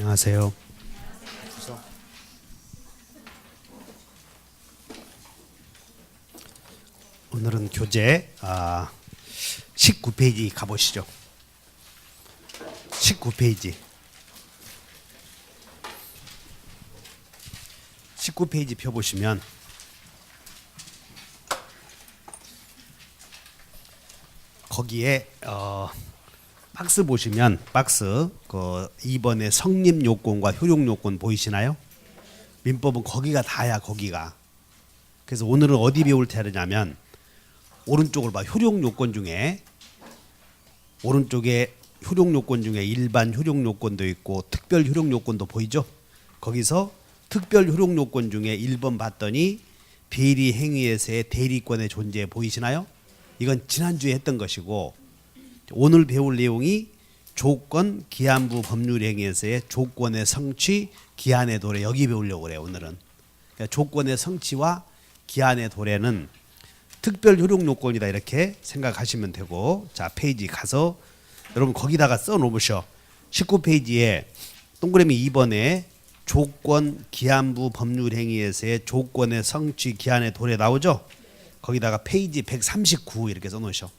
안녕하세요. 오늘은 교재 19페이지 가보시죠. 19페이지 19페이지 펴보시면 거기에 박스 보시면 박스 그 2번의 성립 요건과 효력 요건 보이시나요? 민법은 거기가 다야. 거기가. 그래서 오늘은 어디 배울 테냐면 오른쪽을 봐. 효력 요건 중에 오른쪽에 효력 요건 중에 일반 효력 요건도 있고 특별 효력 요건도 보이죠? 거기서 특별 효력 요건 중에 1번 봤더니 대리 행위에서의 대리권의 존재 보이시나요? 이건 지난주에 했던 것이고 오늘 배울 내용이 조건 기한부 법률 행위에서의 조건의 성취 기한의 도래, 여기 배우려고 그래요. 오늘은 그러니까 조건의 성취와 기한의 도래는 특별 효력 요건이다 이렇게 생각하시면 되고, 자 페이지 가서 여러분 거기다가 써 놓으셔. 19페이지에 동그라미 2번에 조건 기한부 법률 행위에서의 조건의 성취 기한의 도래 나오죠? 거기다가 페이지 139 이렇게 써 놓으셔.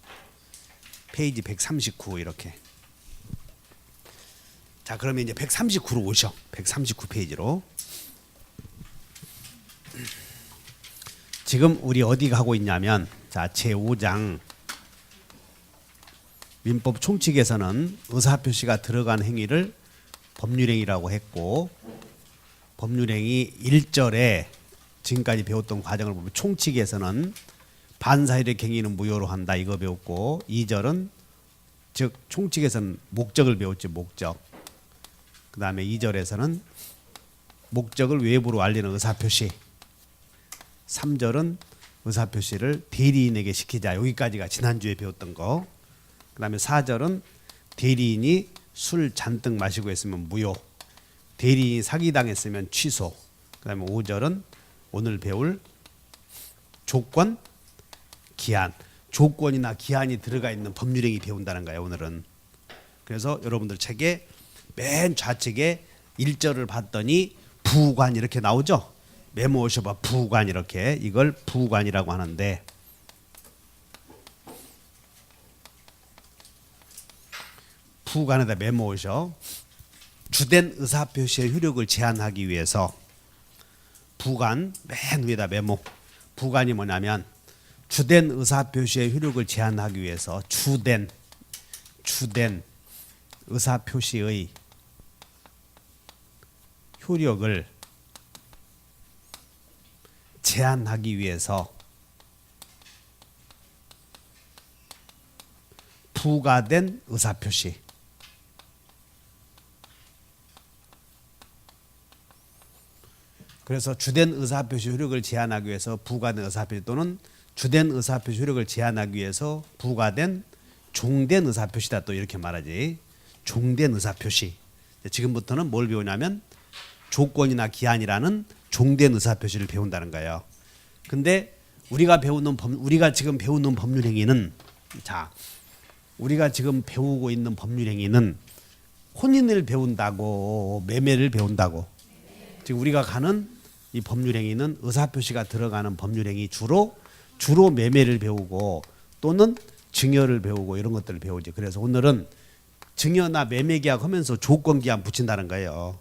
페이지 139 이렇게. 자 그러면 이제 139로 오셔. 139페이지로. 지금 우리 어디 가고 있냐면 자 제5장 민법 총칙에서는 의사표시가 들어간 행위를 법률행위라고 했고, 법률행위 1절에 지금까지 배웠던 과정을 보면 총칙에서는 반사이력 행위는 무효로 한다 이거 배웠고, 2절은 즉 총칙에서는 목적을 배웠지. 목적. 그 다음에 2절에서는 목적을 외부로 알리는 의사표시, 3절은 의사표시를 대리인에게 시키자. 여기까지가 지난주에 배웠던 거. 그 다음에 4절은 대리인이 술 잔뜩 마시고 있으면 무효, 대리인이 사기당했으면 취소. 그 다음에 5절은 오늘 배울 조건 기한, 조건이나 기한이 들어가 있는 법률행위 배운다는 거예요 오늘은. 그래서 여러분들 책에 맨 좌측에 1절을 봤더니 부관 이렇게 나오죠. 메모하셔봐. 부관 이렇게. 이걸 부관이라고 하는데 부관에다 메모하셔. 주된 의사표시의 효력을 제한하기 위해서 부관 맨 위에다 메모. 부관이 뭐냐면 주된 의사표시의 효력을 제한하기 위해서 주된 의사표시의 효력을 제한하기 위해서 부과된 의사표시, 그래서 주된 의사표시 효력을 제한하기 위해서 부과된 의사표시 또는 주된 의사표시 효력을 제한하기 위해서 부과된 종된 의사표시다 또 이렇게 말하지. 종된 의사표시. 지금부터는 뭘 배우냐면 조건이나 기한이라는 종된 의사표시를 배운다는 거예요. 근데 우리가 지금 배우는 법률행위는 자 우리가 지금 배우고 있는 법률행위는 혼인을 배운다고 매매를 배운다고. 지금 우리가 가는 이 법률행위는 의사표시가 들어가는 법률행위 주로 매매를 배우고 또는 증여를 배우고 이런 것들을 배우지. 그래서 오늘은 증여나 매매 계약하면서 조건 기한 붙인다는 거예요.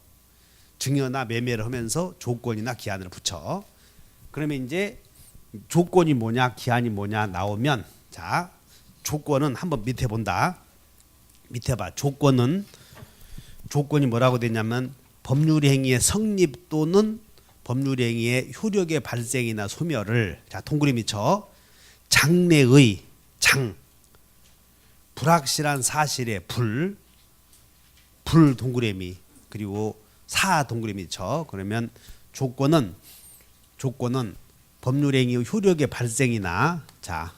증여나 매매를 하면서 조건이나 기한을 붙여. 그러면 이제 조건이 뭐냐 기한이 뭐냐 나오면 자 조건은 한번 밑에 본다. 밑에 봐. 조건이 뭐라고 되냐면 법률행위의 성립 또는 법률행위의 효력의 발생이나 소멸을 자 동그라미 쳐. 장래의 장 불확실한 사실의 불 동그라미 그리고 사 동그라미 쳐. 그러면 조건은 법률행위의 효력의 발생이나 자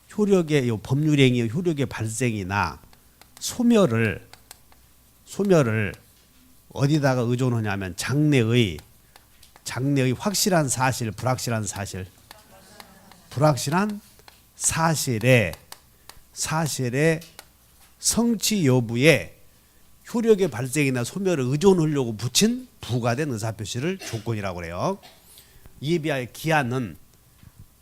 법률행위의 효력의 발생이나 소멸을 어디다가 의존하냐면 장래의 확실한 사실, 불확실한 사실의 성취 여부에 효력의 발생이나 소멸을 의존하려고 붙인 부과된 의사표시를 조건이라고 그래요. 이에 비하여 기한은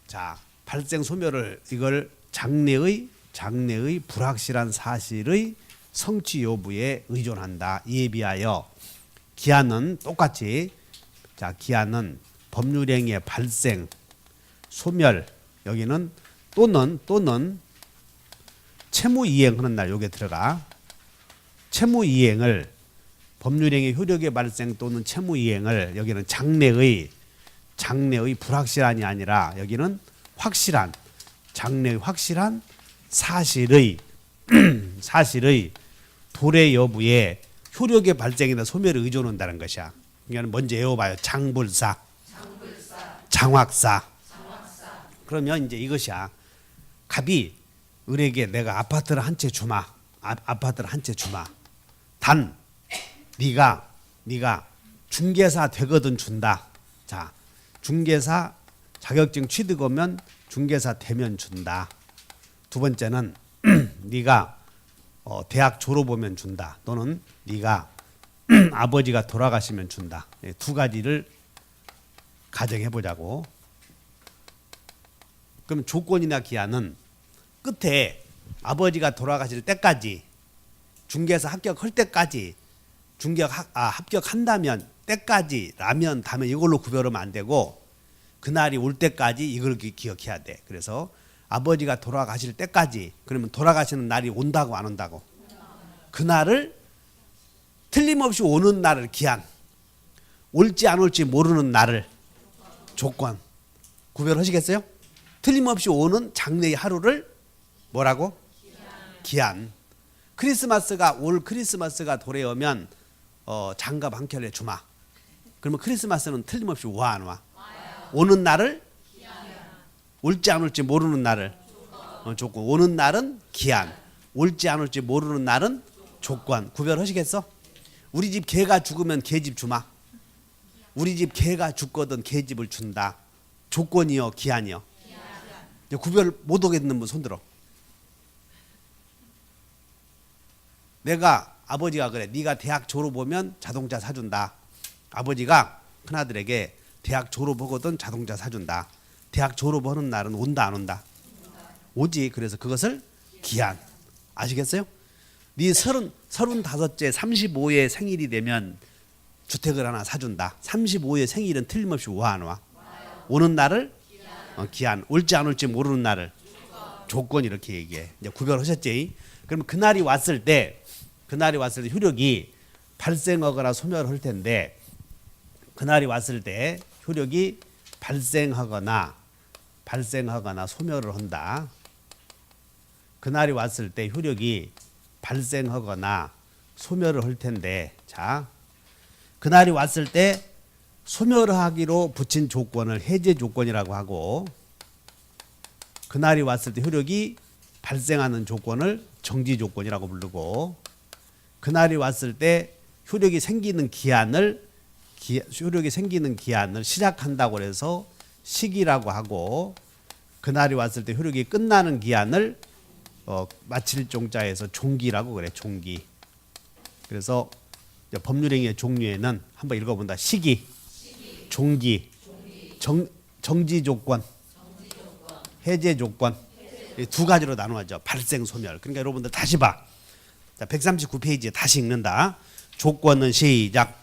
자 발생 소멸을 이걸 장래의 불확실한 사실의 성취 여부에 의존한다. 이에 비하여 기한은 똑같이 자 기한은 법률행위의 발생 소멸 여기는 또는 채무 이행하는 날 여기에 들어가 채무 이행을 법률행위 효력의 발생 또는 채무 이행을 여기는 장래의 불확실한이 아니라 여기는 확실한 장래의 확실한 사실의 도래 여부에 효력의 발생이나 소멸을 의존한다는 것이야. 그러니까 먼저 외워봐요. 장불사, 장확사. 그러면 이제 이것이야. 갑이 을에게 내가 아파트를 한 채 주마. 아파트를 한 채 주마. 단 네가 중개사 되거든 준다. 자, 중개사 자격증 취득하면 중개사 되면 준다. 두 번째는 네가 대학 졸업하면 준다. 또는 네가 아버지가 돌아가시면 준다. 두 가지를 가정해 보자고. 그럼 조건이나 기한은 끝에 아버지가 돌아가실 때까지 중개사 합격할 때까지 합격한다면 때까지라면 다면 이걸로 구별하면 안 되고 그날이 올 때까지 이걸 기억해야 돼. 그래서 아버지가 돌아가실 때까지 그러면 돌아가시는 날이 온다고 안 온다고? 그날을 틀림없이 오는 날을 기한 올지 안 올지 모르는 날을 조건 구별하시겠어요? 틀림없이 오는 장래의 하루를 뭐라고? 기한. 올 크리스마스가 도래오면 장갑 한 켤레 주마. 그러면 크리스마스는 틀림없이 와 안 와? 오는 날을 올지 안 올지 모르는 날을 조건. 오는 날은 기한. 올지 안 올지 모르는 날은 조건. 구별하시겠어? 우리 집 개가 죽으면 개집 주마. 우리 집 개가 죽거든 개집을 준다. 조건이요 기한이요? 구별 못 하겠는 분 손들어. 내가 아버지가 그래. 네가 대학 졸업하면 자동차 사준다. 아버지가 큰아들에게 대학 졸업하거든 자동차 사준다. 대학 졸업하는 날은 온다 안 온다? 오지. 그래서 그것을 기한. 아시겠어요? 네 35째 35의 생일이 되면 주택을 하나 사준다. 35의 생일은 틀림없이 와 안 와? 오는 날을 기한. 올지 안 올지 모르는 날을 조건 이렇게 얘기해. 이제 구별하셨지? 그럼 그날이 왔을 때 효력이 발생하거나 소멸할 텐데 그날이 왔을 때 효력이 발생하거나 소멸을 한다. 그날이 왔을 때 효력이 발생하거나 소멸을 할 텐데 자 그날이 왔을 때 소멸하기로 붙인 조건을 해제 조건이라고 하고 그날이 왔을 때 효력이 발생하는 조건을 정지 조건이라고 부르고 그날이 왔을 때 효력이 생기는 기한을 시작한다고 해서 시기라고 하고 그날이 왔을 때 효력이 끝나는 기한을 마칠 종자에서 종기라고 그래. 종기. 그래서 법률행위의 종류에는 한번 읽어본다. 시기, 종기, 정지 조건, 해제 조건 두 가지로 나누어져. 발생 소멸. 그러니까 여러분들 다시 봐. 자, 139페이지에 다시 읽는다. 조건은 시작.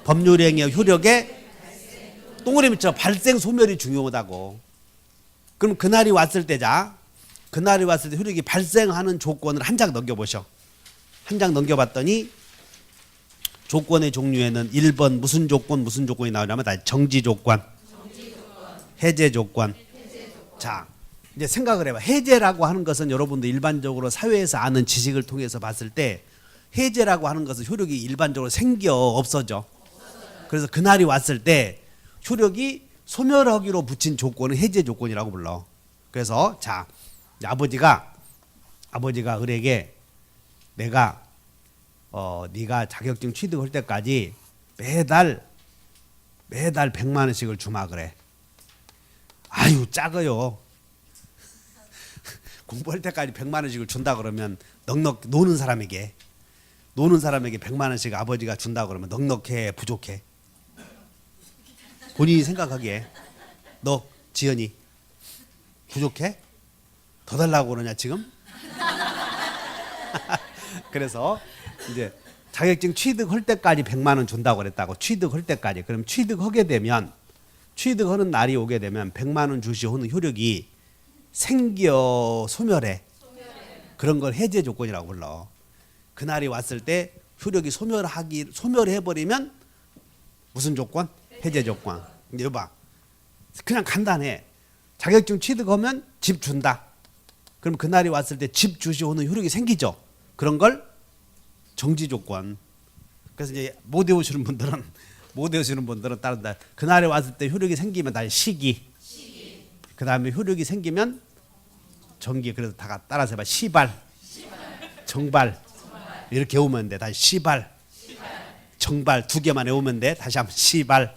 법률행위의 효력에 동그라미 밑으로 발생 소멸이 중요하다고. 그럼 그날이 왔을 때자. 그날이 왔을 때 효력이 발생하는 조건을 한 장 넘겨보셔. 한 장 넘겨봤더니 조건의 종류에는 1번 무슨 조건이 나오냐면 다 정지 조건, 해제 조건. 자, 이제 생각을 해봐. 해제라고 하는 것은 여러분들 일반적으로 사회에서 아는 지식을 통해서 봤을 때 해제라고 하는 것은 효력이 일반적으로 생겨 없어져. 그래서 그날이 왔을 때 효력이 소멸하기로 붙인 조건은 해제 조건이라고 불러. 그래서 자, 아버지가 을에게 내가 네가 자격증 취득할 때까지 매달 100만 원씩을 주마 그래. 아유 작아요. 공부할 때까지 100만 원씩을 준다 그러면 넉넉 노는 사람에게 노는 사람에게 100만 원씩 아버지가 준다고 그러면 넉넉해, 부족해? 본인이 생각하기에 너 지연이 부족해? 더 달라고 그러냐 지금? 그래서 이제 자격증 취득할 때까지 100만 원 준다고 그랬다고. 취득할 때까지. 그럼 취득하게 되면, 취득하는 날이 오게 되면 100만 원 주시오는 효력이 생겨 소멸해. 그런 걸 해제 조건이라고 불러. 그날이 왔을 때 효력이 소멸해 버리면 무슨 조건? 해제 조건. 이제 여봐, 그냥 간단해. 자격증 취득하면 집 준다. 그럼 그날이 왔을 때 집 주시오는 효력이 생기죠. 그런 걸 정지 조건. 그래서 이제 못 외우시는 분들은 따른다. 그날에 왔을 때 효력이 생기면 다시 시기. 그 다음에 효력이 생기면 정기. 그래서 다 따라서 해봐. 시발, 정발. 이렇게 외우면 돼. 다시 시발, 정발 두 개만 외우면 돼. 다시 한번 시발.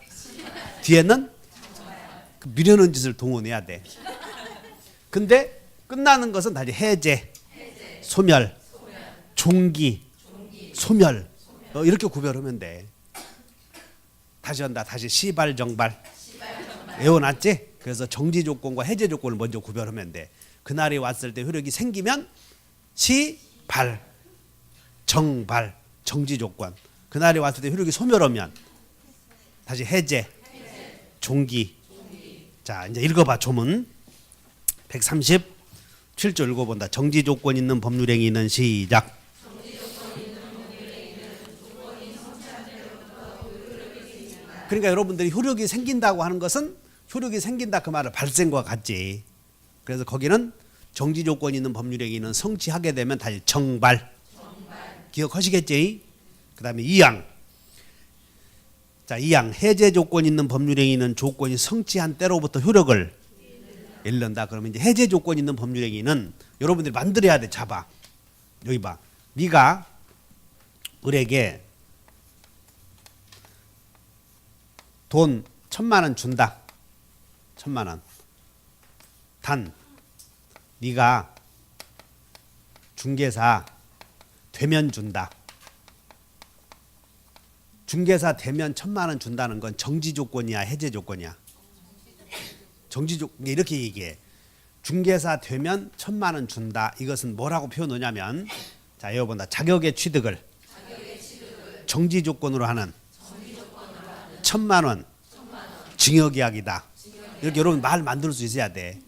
뒤에는 그 미련한 짓을 동원해야 돼. 근데 끝나는 것은 다시 해제, 소멸, 종기, 소멸. 이렇게 구별하면 돼. 다시 한다. 다시 시발, 정발. 외워놨지? 그래서 정지 조건과 해제 조건을 먼저 구별하면 돼. 그날이 왔을 때 효력이 생기면 시발, 정발, 정지 조건. 그날이 왔을 때 효력이 소멸하면 다시 해제, 종기. 자, 이제 읽어봐. 조문 137조 읽어본다. 정지 조건 있는 법률행위는 시작. 그러니까 여러분들이 효력이 생긴다고 하는 것은 효력이 생긴다 그 말은 발생과 같지. 그래서 거기는 정지 조건 있는 법률행위는 성취하게 되면 다시 정발. 기억하시겠지? 그 다음에 2항. 자, 2항. 해제 조건 있는 법률행위는 조건이 성취한 때로부터 효력을 잃는다. 그러면 이제 해제 조건 있는 법률행위는 여러분들이 만들어야 돼. 잡아. 여기 봐. 네가 을에게 돈 1000만 원 준다. 1000만 원. 단 네가 중개사 되면 준다. 중개사 되면 1000만 원 준다는 건 정지 조건이야, 해제 조건이야? 정지 조건. 이렇게 얘기해. 중개사 되면 1000만 원 준다. 이것은 뭐라고 표현하냐면, 자, 외워본다. 자격의 취득을 정지 조건으로 하는 1000만 원 징역이야기다. 이렇게 여러분 말 만들 수 있어야 돼.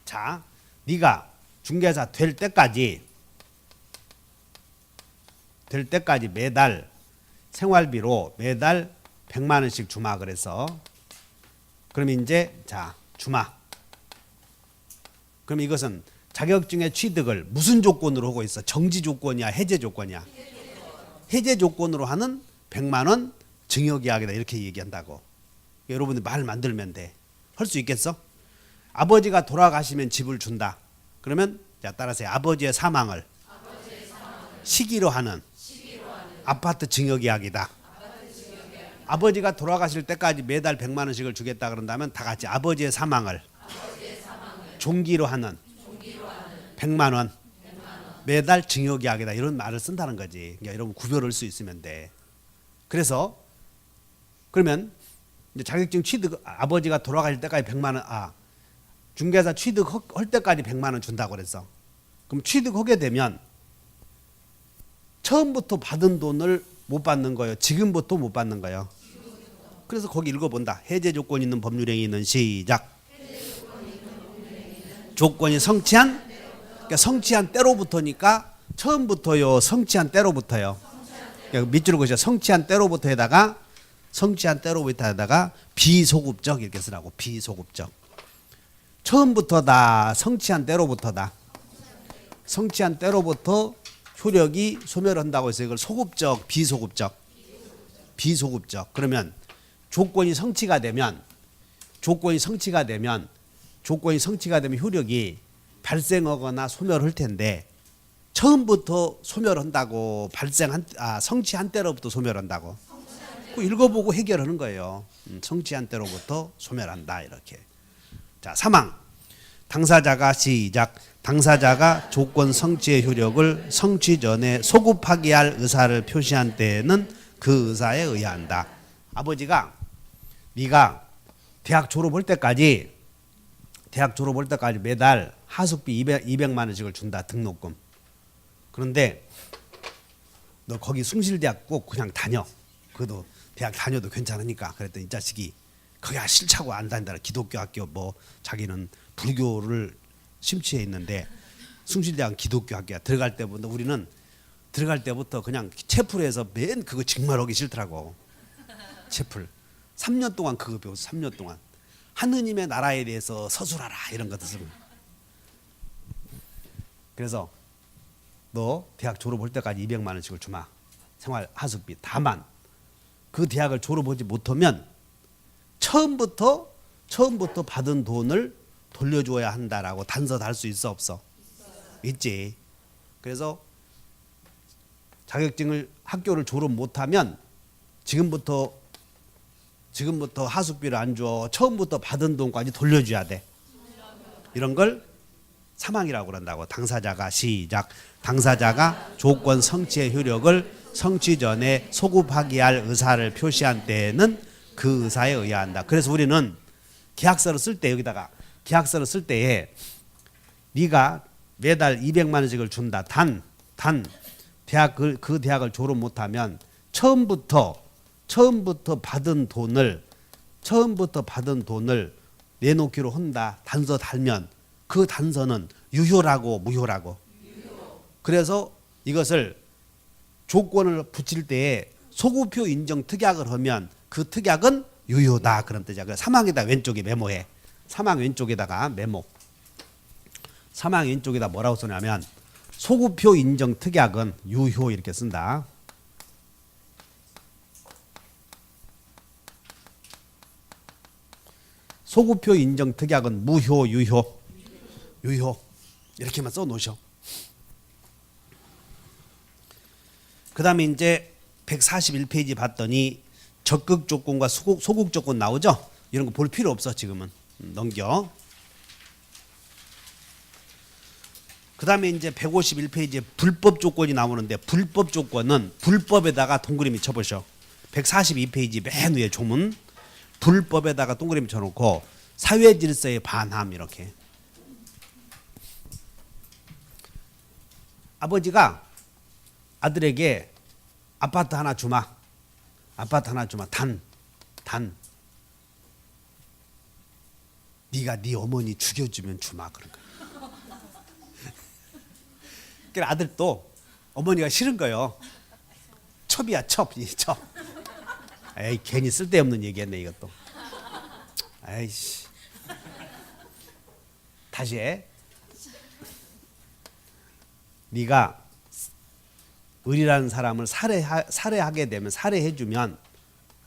자, 네가 중개사 될 때까지 매달 생활비로 매달 100만 원씩 주마 그래서. 그럼 이제 자, 주마. 그럼 이것은 자격증의 취득을 무슨 조건으로 하고 있어? 정지 조건이야, 해제 조건이야? 해제 조건으로 하는 100만 원 징역이야기다. 이렇게 얘기한다고. 여러분들 말 만들면 돼. 할 수 있겠어? 아버지가 돌아가시면 집을 준다. 그러면 자, 따라서 아버지의 사망을 시기로 하는 아파트 징역이야기다. 아버지가 돌아가실 때까지 매달 100만 원씩을 주겠다 그런다면 다 같이 아버지의 사망을 종기로 하는 100만 원 매달 징역이야기다. 이런 말을 쓴다는 거지. 그러니까 여러분 구별할 수 있으면 돼. 그래서 그러면 이제 자격증 취득 아버지가 돌아가실 때까지 100만 원 중개사 취득할 때까지 100만 원 준다고 그랬어. 그럼 취득하게 되면 처음부터 받은 돈을 못 받는 거예요? 지금부터 못 받는 거예요? 그래서 거기 읽어본다. 해제 조건 있는 법률행위는 시작. 조건이 성취한, 그러니까 성취한 때로부터니까 처음부터요. 성취한 때로부터요. 그러니까 밑줄을 그으셔. 성취한 때로부터에다가 비소급적 이렇게 쓰라고. 비소급적. 처음부터다. 성취한 때로부터다. 성취한 때로부터 효력이 소멸한다고 해서 이걸 소급적, 비소급적. 비소급적. 그러면 조건이 성취가 되면 효력이 발생하거나 소멸할 텐데 처음부터 소멸한다고 성취한 때로부터 소멸한다고. 그 읽어보고 해결하는 거예요. 성취한 때로부터 소멸한다 이렇게. 자, 3항. 당사자가 시작 당사자가 조건 성취의 효력을 성취 전에 소급하게 할 의사를 표시한 때에는 그 의사에 의한다. 아버지가 네가 대학 졸업할 때까지 매달 하숙비 200만 원씩을 준다. 등록금. 그런데 너 거기 숭실대학 꼭 그냥 다녀. 그래도 대학 다녀도 괜찮으니까. 그랬더니 이 자식이 거기 싫다고 안 다닌다. 기독교 학교 뭐 자기는 불교를 심취해 있는데 숭실대학은 기독교 학교야. 우리는 들어갈 때부터 그냥 채플에서 맨 그거 정말 하기 싫더라고. 채플. 3년 동안 그거 배웠어. 3년 동안. 하느님의 나라에 대해서 서술하라 이런 것들 쓰고. 그래서 너 대학 졸업할 때까지 200만 원씩을 주마. 생활 하숙비. 다만 그 대학을 졸업하지 못하면 처음부터 받은 돈을 돌려줘야 한다라고 단서 달 수 있어 없어? 있지. 그래서 자격증을 학교를 졸업 못하면 지금부터 하숙비를 안 줘. 처음부터 받은 돈까지 돌려줘야 돼. 이런 걸 사망이라고 그런다고. 당사자가 시작. 당사자가 조건 성취의 효력을 성취 전에 소급하게 할 의사를 표시한 때에는 그 의사에 의한다. 그래서 우리는 계약서를 쓸 때 여기다가 계약서를 쓸 때에 네가 매달 200만 원씩을 준다. 단 그 대학을 졸업 못하면 처음부터 받은 돈을 내놓기로 한다. 단서 달면 그 단서는 유효라고 무효라고. 그래서 이것을 조건을 붙일 때에 소급표 인정 특약을 하면 그 특약은 유효다 그런 뜻이야. 그래서 사망에다 왼쪽에 메모해. 사망 왼쪽에다가 메모. 사망 왼쪽에다 뭐라고 쓰냐면 소급표 인정 특약은 유효 이렇게 쓴다. 소급표 인정 특약은 무효, 유효 이렇게만 써 놓으셔. 그 다음에 이제 141페이지 봤더니 적극 조건과 소극 조건 나오죠? 이런 거 볼 필요 없어 지금은. 넘겨. 그 다음에 이제 151페이지에 불법 조건이 나오는데 불법 조건은 불법에다가 동그라미 쳐보셔. 142페이지 맨 위에 조문. 불법에다가 동그라미 쳐놓고 사회 질서에 반함 이렇게. 아버지가 아들에게 아파트 하나 주마. 단. 네가 네 어머니 죽여주면 주마 그런 거야. 그러니까 아들도 어머니가 싫은 거요. 첩이야 첩. 에이 괜히 쓸데없는 얘기했네 이것도. 아이씨. 다시 해. 네가 을이라는 사람을 살해하게 되면 살해해주면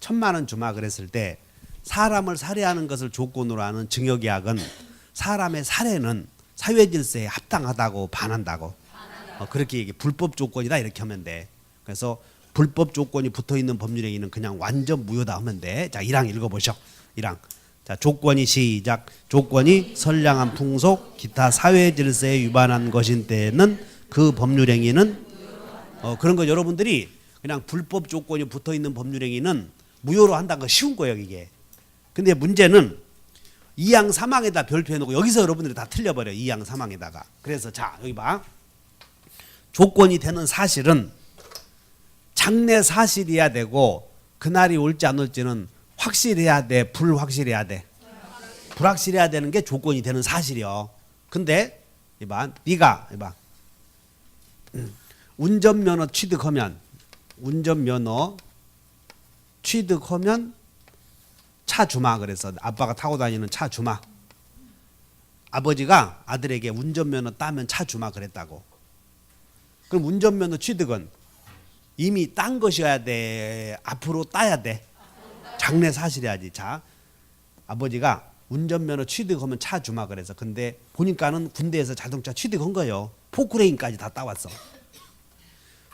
1,000만 원 주마 그랬을 때 사람을 살해하는 것을 조건으로 하는 증여계약은 사람의 살해는 사회질서에 합당하다고 반한다고. 그렇게 얘기. 불법 조건이다 이렇게 하면 돼. 그래서 불법 조건이 붙어있는 법률행위는 그냥 완전 무효다 하면 돼. 자 1항 읽어보셔. 1항. 자 조건이 시작. 조건이 선량한 풍속 기타 사회질서에 위반한 것인 때에는 그 법률행위는 그런 거 여러분들이 그냥 불법 조건이 붙어있는 법률행위는 무효로 한다는 거 쉬운 거예요 이게. 근데 문제는 2항 3항에다 별표 해놓고 여기서 여러분들이 다 틀려버려. 2항 3항에다가. 그래서 자 여기 봐. 조건이 되는 사실은 장래 사실이어야 되고 그날이 올지 안 올지는 확실해야 돼. 불확실해야 돼. 불확실해야 되는 게 조건이 되는 사실이요. 근데 이봐 네가 이봐 운전면허 취득하면 차 주마. 그래서 아빠가 타고 다니는 차 주마. 아버지가 아들에게 운전면허 따면 차 주마 그랬다고. 그럼 운전면허 취득은 이미 딴 것이어야 돼. 앞으로 따야 돼. 장래 사실이야지. 자, 아버지가 운전면허 취득하면 차 주마 그래서. 근데 보니까는 군대에서 자동차 취득한 거예요. 포크레인까지 다 따왔어.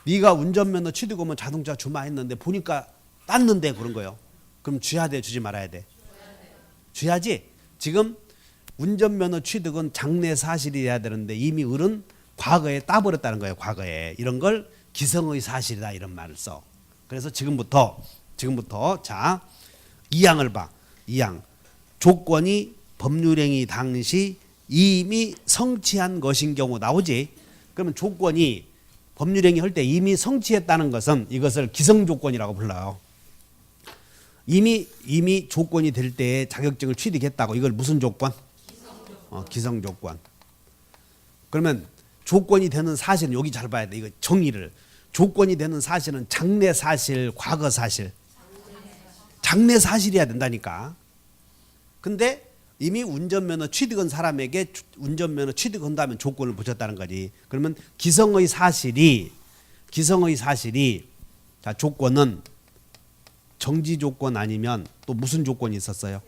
네가 운전면허 취득하면 자동차 주마 했는데 보니까 땄는데 그런 거예요. 그럼 줘야 돼, 주지 말아야 돼? 줘야지. 지금 운전면허 취득은 장래 사실이어야 되는데 이미 을은 과거에 따버렸다는 거예요. 과거에. 이런 걸 기성의 사실이다 이런 말을 써. 그래서 지금부터 자 2항을 봐. 2항. 조건이 법률행위 당시 이미 성취한 것인 경우 나오지. 그러면 조건이 법률행위 할 때 이미 성취했다는 것은 이것을 기성조건이라고 불러요. 이미 조건이 될 때에 자격증을 취득했다고. 이걸 무슨 조건? 기성조건. 그러면 조건이 되는 사실은 여기 잘 봐야 돼. 이거 정의를. 조건이 되는 사실은 장래 사실, 과거 사실. 장래 사실이어야 된다니까. 근데 이미 운전면허 취득한 사람에게 운전면허 취득한다면 조건을 붙였다는 거지. 그러면 기성의 사실이 자 조건은 정지 조건 아니면 또 무슨 조건이 있었어요?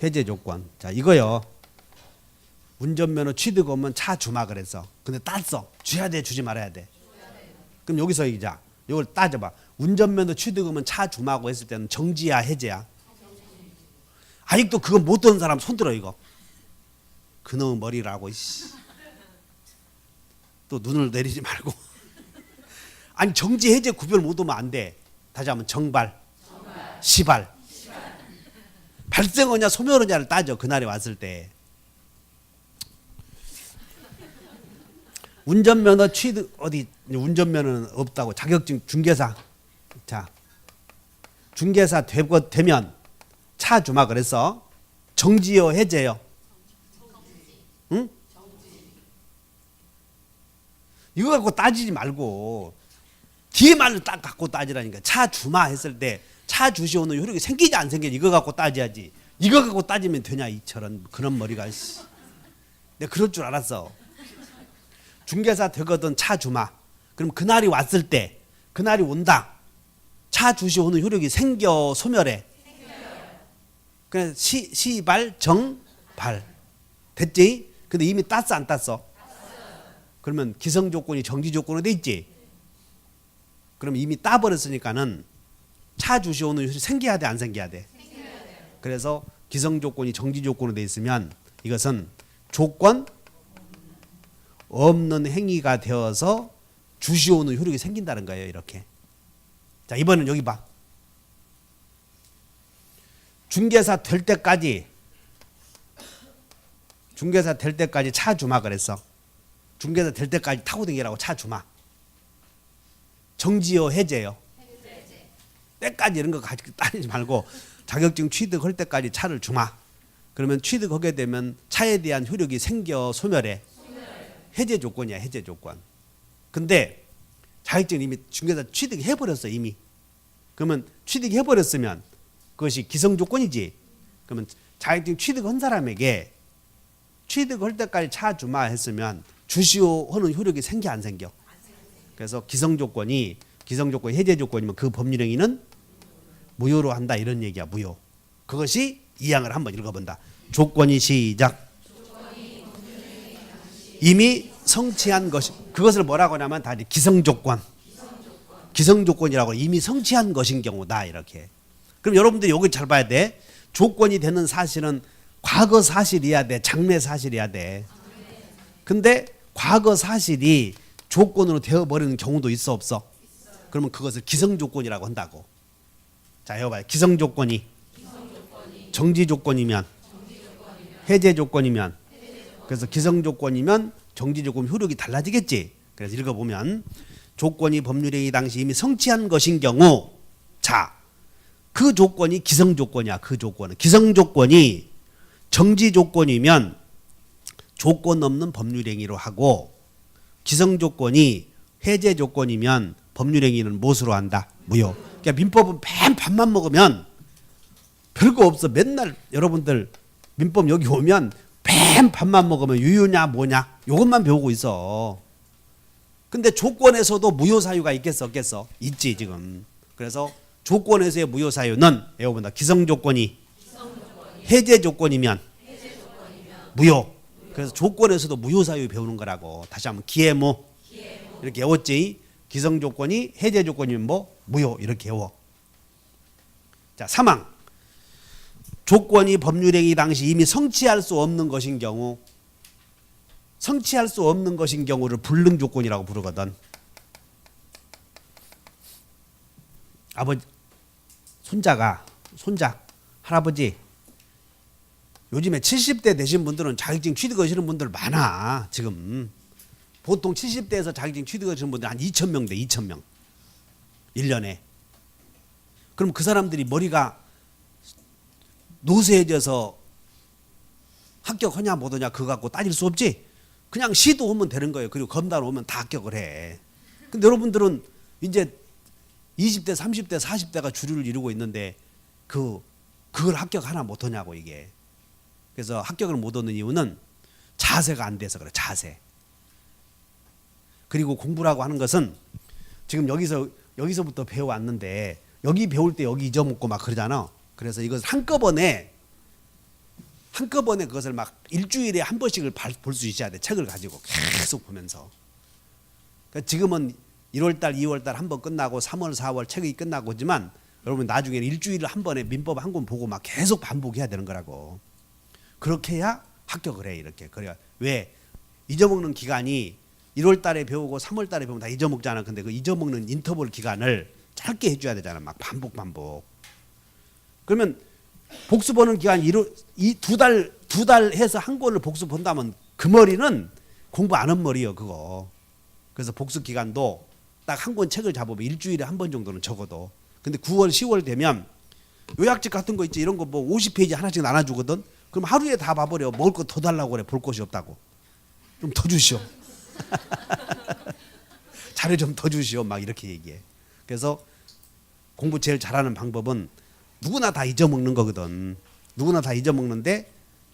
해제 조건. 자 이거요. 운전면허 취득하면 차 주마 그랬어. 근데 땄어. 줘야 돼, 주지 말아야 돼? 그럼 여기서 이자 이걸 따져봐. 운전면허 취득하면 차 주마고 했을 때는 정지야, 해제야? 아직도 그거 못 듣는 사람 손들어 이거. 그놈의 머리라고. 또 눈을 내리지 말고. 아니 정지, 해제 구별 못 하면 안 돼. 다시 한번 정발, 시발. 발생하냐 소멸하냐를 따져. 그날에 왔을 때. 운전면허 취득 어디 운전면허는 없다고. 자격증 중개사. 자 중개사 되면 차 주마 그랬어. 정지요, 해제요? 응? 이거 갖고 따지지 말고 뒤에 말을 딱 갖고 따지라니까. 차 주마 했을 때 차 주시오는 효력이 생기지 안 생기지 이거 갖고 따져야지. 이거 갖고 따지면 되냐 이처럼 그런 머리가. 내가 그럴 줄 알았어. 중개사 되거든 차 주마. 그럼 그날이 왔을 때 그날이 온다. 차 주시오는 효력이 생겨, 소멸해? 그래서 시발 정발 됐지? 근데 이미 땄어 안 땄어? 그러면 기성 조건이 정지 조건으로 돼 있지. 그럼 이미 따버렸으니까는 차 주시오는 효력이 생겨야 돼, 안 생겨야 돼? 그래서 기성 조건이 정지 조건으로 돼 있으면 이것은 조건 없는 행위가 되어서 주시오는 효력이 생긴다는 거예요. 이렇게. 자 이번엔 여기 봐. 중개사 될 때까지 차 주마 그랬어. 중개사 될 때까지 타고 다니라고. 차 주마. 정지요, 해제요? 때까지 이런 거 가지고 따지지 말고 자격증 취득할 때까지 차를 주마. 그러면 취득하게 되면 차에 대한 효력이 생겨, 소멸해? 해제 조건이야, 해제 조건. 근데 자격증 이미 중개사 취득해버렸어 이미. 그러면 취득해버렸으면 그것이 기성 조건이지. 그러면 자격증 취득한 사람에게 취득할 때까지 차 주마 했으면 주시오 하는 효력이 생겨, 안 생겨? 그래서 기성 조건이 해제 조건이면 그 법률행위는 무효로 한다 이런 얘기야. 무효. 그것이 2항을 한번 읽어본다. 조건이 시작. 이미 성취한 것이, 그것을 뭐라고 하냐면 다 기성조건. 기성조건이라고. 이미 성취한 것인 경우다 이렇게. 그럼 여러분들이 여기 잘 봐야 돼. 조건이 되는 사실은 과거 사실이어야 돼, 장래 사실이어야 돼? 근데 과거 사실이 조건으로 되어버리는 경우도 있어, 없어? 그러면 그것을 기성조건이라고 한다고. 자 여봐요. 기성조건이 정지조건이면, 해제조건이면, 그래서 기성조건이면 정지조건 효력이 달라지겠지. 그래서 읽어보면 조건이 법률행위 당시 이미 성취한 것인 경우, 자 그 조건이 기성조건이야. 그 조건은 기성조건이 정지조건이면 조건 없는 법률행위로 하고, 기성조건이 해제조건이면 법률행위는 무엇으로 한다? 무효. 그러니까 민법은 맨 밥만 먹으면 별거 없어. 맨날 여러분들 민법 여기 오면 맨 밥만 먹으면 유효냐 뭐냐 이것만 배우고 있어. 근데 조건에서도 무효 사유가 있겠어, 없겠어? 있지 지금. 그래서 조건에서의 무효 사유는 외워본다. 기성 조건이 해제 조건이면 무효. 그래서 조건에서도 무효 사유 배우는 거라고. 다시 한번 기해무 이렇게 외웠지. 기성 조건이 해제 조건이면 뭐 무효 이렇게 외워. 자 3항. 조건이 법률행위 당시 이미 성취할 수 없는 것인 경우, 성취할 수 없는 것인 경우를 불능 조건이라고 부르거든. 아버지, 손자, 할아버지, 요즘에 70대 되신 분들은 자격증 취득하시는 분들 많아. 지금 보통 70대에서 자격증 취득하시는 분들 한 2,000명 돼. 2,000명 1년에. 그럼 그 사람들이 머리가 노쇠해져서 합격하냐 못하냐 그거 갖고 따질 수 없지. 그냥 시도 오면 되는 거예요. 그리고 검단 오면 다 합격을 해. 근데 여러분들은 이제 20대 30대 40대가 주류를 이루고 있는데 그걸 합격하나 못하냐고 이게. 그래서 합격을 못 얻는 이유는 자세가 안 돼서 그래. 자세. 그리고 공부라고 하는 것은 지금 여기서부터 배워왔는데 여기 배울 때 여기 잊어먹고 막 그러잖아. 그래서 이것을 한꺼번에 그것을 막 일주일에 한 번씩을 볼 수 있어야 돼. 책을 가지고 계속 보면서. 그러니까 지금은 1월달, 2월달 한 번 끝나고 3월, 4월 책이 끝나고 하지만 여러분 나중에는 일주일을 한 번에 민법 한 권 보고 막 계속 반복해야 되는 거라고. 그렇게 해야 합격을 해. 이렇게. 그래야 왜 잊어먹는 기간이 1월달에 배우고 3월달에 배우면 다 잊어먹잖아. 근데 그 잊어먹는 인터벌 기간을 짧게 해줘야 되잖아. 막 반복. 그러면 복습하는 기간 두 달 해서 한 권을 복습한다면 그 머리는 공부 안 한 머리요. 그거. 그래서 복습 기간도 딱 한 권 책을 잡으면 일주일에 한 번 정도는 적어도. 근데 9월, 10월 되면 요약집 같은 거 있지. 이런 거 뭐 50페이지 하나씩 나눠주거든. 그럼 하루에 다 봐버려. 먹을 거 더 달라고 그래. 볼 것이 없다고. 좀 더 주시오. 자료 좀 더 주시오. 막 이렇게 얘기해. 그래서 공부 제일 잘하는 방법은 누구나 다 잊어먹는 거거든. 누구나 다 잊어먹는데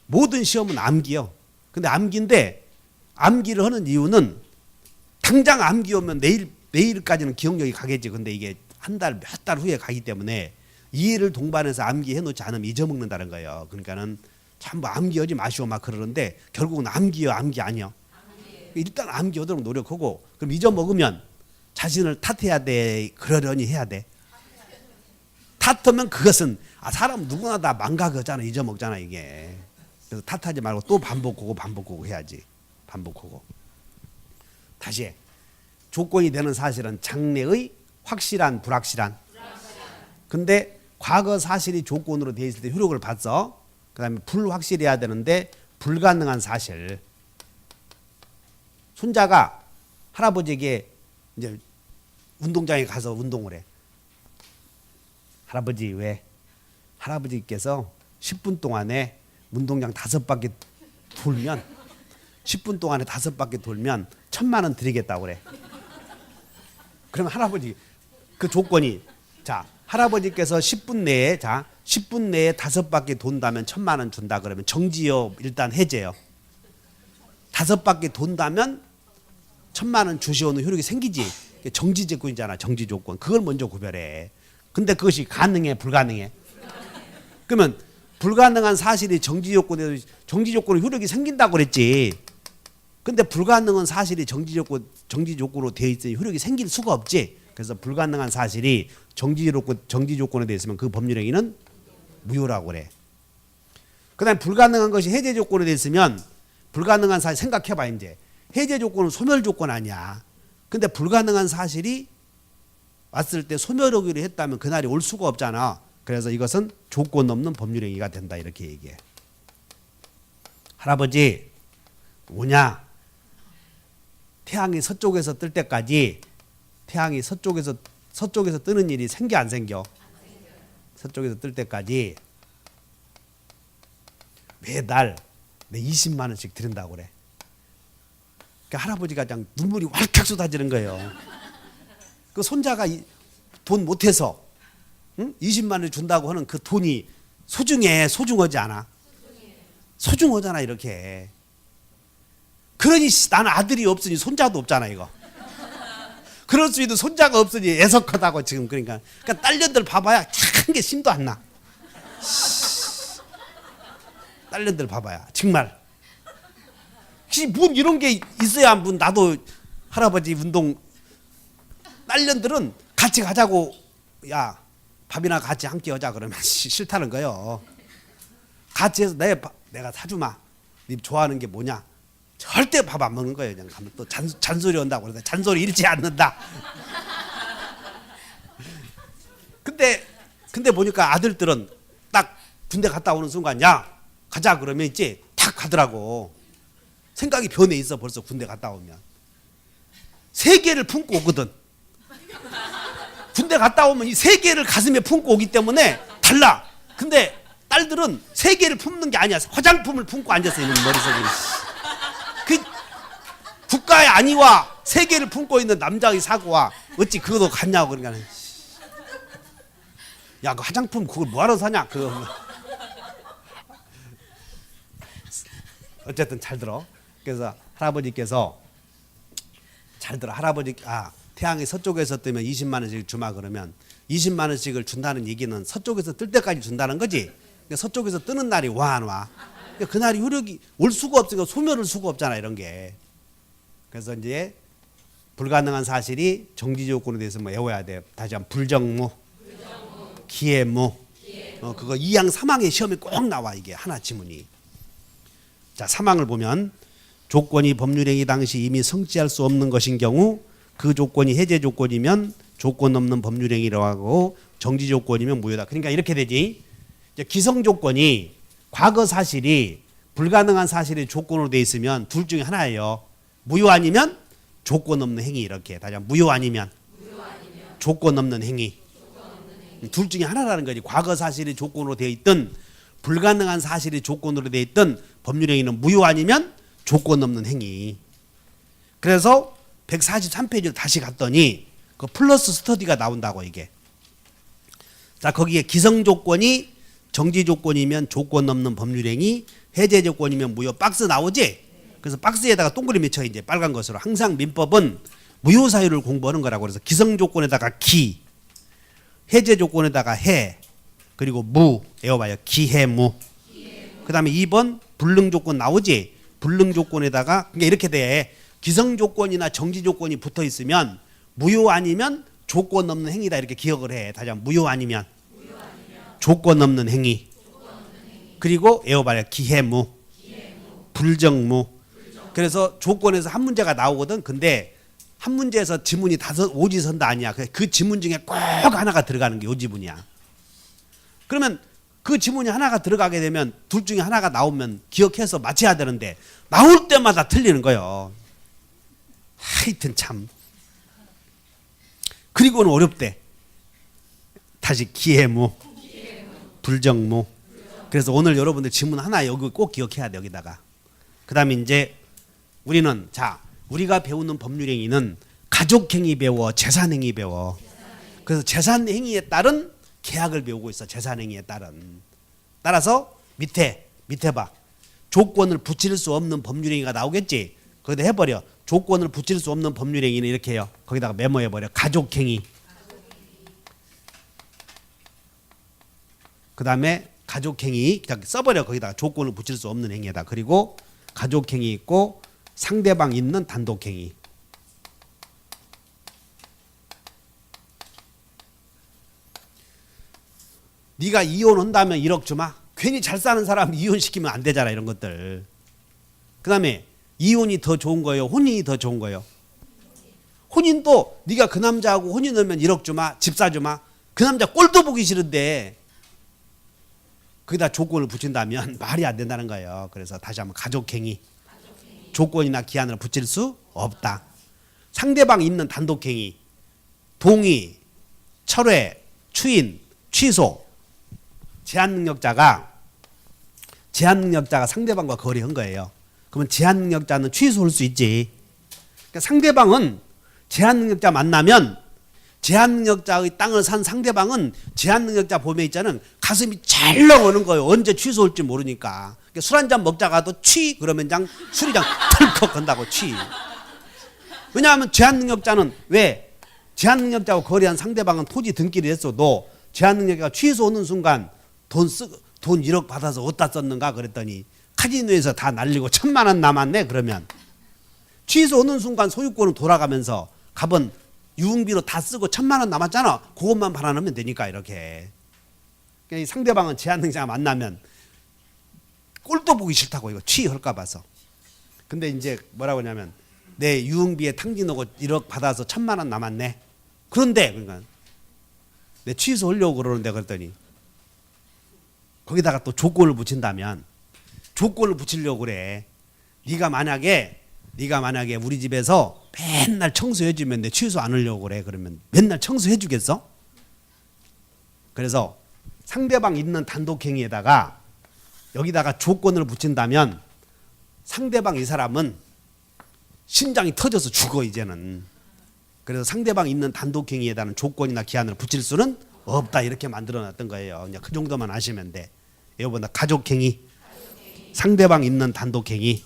모든 시험은 암기요. 근데 암기를 하는 이유는 당장 암기 오면 내일까지는 기억력이 가겠지. 근데 이게 한 달, 몇 달 후에 가기 때문에 이해를 동반해서 암기해 놓지 않으면 잊어먹는다는 거예요. 그러니까는 전부 암기하지 마시오 막 그러는데 결국은 암기요, 암기 아니요. 일단 암기하도록 노력하고 그럼 잊어먹으면 자신을 탓해야 돼. 그러려니 해야 돼. 탓하면 그것은 사람 누구나 다 망각하잖아. 잊어먹잖아 이게. 그래서 탓하지 말고 또 반복하고 해야지. 반복하고. 다시 해. 조건이 되는 사실은 장래의 확실한 불확실한. 근데 과거 사실이 조건으로 되어 있을 때 효력을 봤어. 그 다음에 불확실해야 되는데 불가능한 사실. 손자가 할아버지에게 이제 운동장에 가서 운동을 해. 할아버지 왜? 할아버지께서 10분 동안에 운동장 5바퀴 돌면 10분 동안에 5바퀴 돌면 1,000,000원 드리겠다고 그래. 그러면 할아버지 그 조건이 자 할아버지께서 10분 내에 5바퀴 돈다면 1,000,000원 준다 그러면 정지요 일단 해제요. 5바퀴 돈다면 1,000,000원 주시오는 효력이 생기지. 정지 조건이잖아. 정지 조건. 그걸 먼저 구별해. 근데 그것이 가능해 불가능해? 그러면 불가능한 사실이 정지 조건의 효력이 생긴다고 그랬지. 근데 불가능한 사실이 정지 조건으로 되어 있으니 효력이 생길 수가 없지. 그래서 불가능한 사실이 정지 조건에 되어 있으면 그 법률행위는 무효라고 그래. 그다음에 불가능한 것이 해제 조건에 되어 있으면 불가능한 사실 생각해봐 이제. 해제 조건은 소멸 조건 아니야. 근데 불가능한 사실이 왔을 때 소멸하기로 했다면 그날이 올 수가 없잖아. 그래서 이것은 조건 없는 법률행위가 된다 이렇게 얘기해. 할아버지 뭐냐? 태양이 서쪽에서 뜰 때까지 태양이 서쪽에서 뜨는 일이 생겨 안 생겨? 서쪽에서 뜰 때까지 매달 내 20만 원씩 드린다고 그래. 그러니까 할아버지가 그냥 눈물이 왈칵 쏟아지는 거예요. 그 손자가 돈 못해서 20만 원 준다고 하는 그 돈이 소중하지 않아? 소중하잖아 이렇게. 그러니 나는 아들이 없으니 손자도 없잖아 이거. 그럴 수 있는 손자가 없으니 애석하다고 지금 그러니까 딸년들 봐봐야 한 게 심도 안 나. 딸년들 봐봐야 정말. 뭐 이런 게 있어야 뭐 나도 할아버지 운동 딸년들은 같이 가자고 야 밥이나 같이 함께 하자 그러면 싫다는 거예요. 같이 해서 내가 사주마. 니 좋아하는 게 뭐냐? 절대 밥 안 먹는 거예요. 그냥 가면 또 잔소리 한다고 그러다 잔소리 잃지 않는다. 근데 보니까 아들들은 딱 군대 갔다 오는 순간 야 가자 그러면 있지 탁 가더라고. 생각이 변해 있어 벌써 군대 갔다 오면. 세 개를 품고 오거든. 군대 갔다 오면 이 세 개를 가슴에 품고 오기 때문에 달라. 근데 딸들은 세 개를 품는 게 아니야. 화장품을 품고 앉아서 있는 머릿속에. 그 국가의 안위와 세 개를 품고 있는 남자의 사고와 어찌 그것도 같냐고 그러니까. 야, 그 화장품 그걸 뭐하러 사냐? 어쨌든 잘 들어. 그래서 할아버지께서 잘 들어. 태양이 서쪽에서 뜨면 20만 원씩 주마 그러면 20만 원씩을 준다는 얘기는 서쪽에서 뜰 때까지 준다는 거지. 그러니까 서쪽에서 뜨는 날이 와 안 와? 그러니까 그날이 효력이 올 수가 없으니까 소멸할 수가 없잖아 이런 게. 그래서 이제 불가능한 사실이 정지 조건에 대해서 뭐 외워야 돼. 다시 한번 불정무, 기해무. 그거 2항 3항의 시험에 꼭 나와 이게 하나 지문이. 자 3항을 보면 조건이 법률행위 당시 이미 성취할 수 없는 것인 경우 그 조건이 해제 조건이면 조건 없는 법률행위라고 하고 정지 조건이면 무효다. 그러니까 이렇게 되지. 이제 기성 조건이 과거 사실이 불가능한 사실이 조건으로 돼 있으면 둘 중에 하나예요. 무효 아니면 조건 없는 행위 이렇게. 다시 한번 무효 아니면 조건 없는 행위. 둘 중에 하나라는 거지. 과거 사실이 조건으로 되어 있든 불가능한 사실이 조건으로 되어 있든 법률행위는 무효 아니면 조건 없는 행위. 그래서 143페이지로 다시 갔더니 그 플러스 스터디가 나온다고 이게. 자 거기에 기성 조건이 정지 조건이면 조건 없는 법률행위, 해제 조건이면 무효 박스 나오지? 그래서 박스에다가 동그라미 쳐 이제 빨간 것으로. 항상 민법은 무효 사유를 공부하는 거라고. 그래서 기성 조건에다가 기, 해제 조건에다가 해, 그리고 무 외워봐요. 기해무. 그 다음에 2번 불능 조건 나오지? 불능 조건에다가 그러니까 이렇게 돼. 기성 조건이나 정지 조건이 붙어 있으면 무효 아니면 조건 없는 행위다 이렇게 기억을 해. 다시 한번 무효 아니면 조건 없는 행위. 그리고 외워봐요. 기해무, 불정무. 그래서 조건에서 한 문제가 나오거든. 근데 한 문제에서 지문이 오지선다 아니야. 그 지문 중에 꼭 하나가 들어가는 게 요 지문이야. 그러면 그 지문이 하나가 들어가게 되면 둘 중에 하나가 나오면 기억해서 맞춰야 되는데 나올 때마다 틀리는 거예요. 하여튼 참. 그리고는 어렵대. 다시 기해무, 불정무. 그래서 오늘 여러분들 지문 하나 여기 꼭 기억해야 돼 여기다가. 그 다음에 이제 우리는 우리가 배우는 법률행위는 가족행위 배워, 재산행위 배워. 그래서 재산행위에 따른 계약을 배우고 있어. 재산행위에 따른. 따라서 밑에 봐. 조건을 붙일 수 없는 법률행위가 나오겠지. 거기다 해버려. 조건을 붙일 수 없는 법률행위는 이렇게 해요. 거기다가 메모해버려. 가족행위. 그 다음에 가족행위 써버려. 거기다가 조건을 붙일 수 없는 행위에다. 그리고 가족행위 있고 상대방 있는 단독행위. 네가 이혼한다면 1억 주마. 괜히 잘 사는 사람 이혼시키면 안 되잖아 이런 것들. 그 다음에 이혼이 더 좋은 거예요? 혼인이 더 좋은 거예요? 혼인도 네가 그 남자하고 혼인하면 1억 주마. 집 사주마. 그 남자 꼴도 보기 싫은데 거기다 조건을 붙인다면 말이 안 된다는 거예요. 그래서 다시 한번 가족행위. 조건이나 기한을 붙일 수 없다. 상대방 있는 단독행위. 동의, 철회, 추인, 취소. 제한능력자가 상대방과 거래한 거예요. 그러면 제한능력자는 취소할 수 있지. 그러니까 상대방은 제한능력자 만나면 제한능력자의 땅을 산 상대방은 제한능력자 보면 있잖아요. 가슴이 찰렁 오는 거예요. 언제 취소할지 모르니까. 그러니까 술 한잔 먹자가도 취 그러면 술이장 털컥 건다고 취. 왜냐하면 제한능력자는 왜? 제한능력자하고 거래한 상대방은 토지 등기를 했어도 제한능력자가 취소하는 순간 돈 1억 받아서 어디다 썼는가 그랬더니 카지노에서 다 날리고 1,000만 원 남았네 그러면 취소하는 순간 소유권은 돌아가면서 값은 유흥비로 다 쓰고 1,000만 원 남았잖아. 그것만 받아놓으면 되니까 이렇게. 그러니까 상대방은 제한능력자가 만나면 꼴도 보기 싫다고 이거 취할까 봐서. 근데 이제 뭐라고 하냐면 내 유흥비에 탕진하고 1억 받아서 1,000만 원 남았네. 그런데 그러니까 내 취소하려고 그러는데 그랬더니 거기다가 또 조건을 붙인다면 조건을 붙이려고 그래. 네가 만약에 우리 집에서 맨날 청소해 주면 내 취소 안 하려고 그래. 그러면 맨날 청소해 주겠어? 그래서 상대방 있는 단독행위에다가 여기다가 조건을 붙인다면 상대방 이 사람은 심장이 터져서 죽어 이제는. 그래서 상대방 있는 단독행위에다는 조건이나 기한을 붙일 수는 없다 이렇게 만들어놨던 거예요. 그냥 그 정도만 아시면 돼. 이거보다 가족행위, 상대방 있는 단독행위.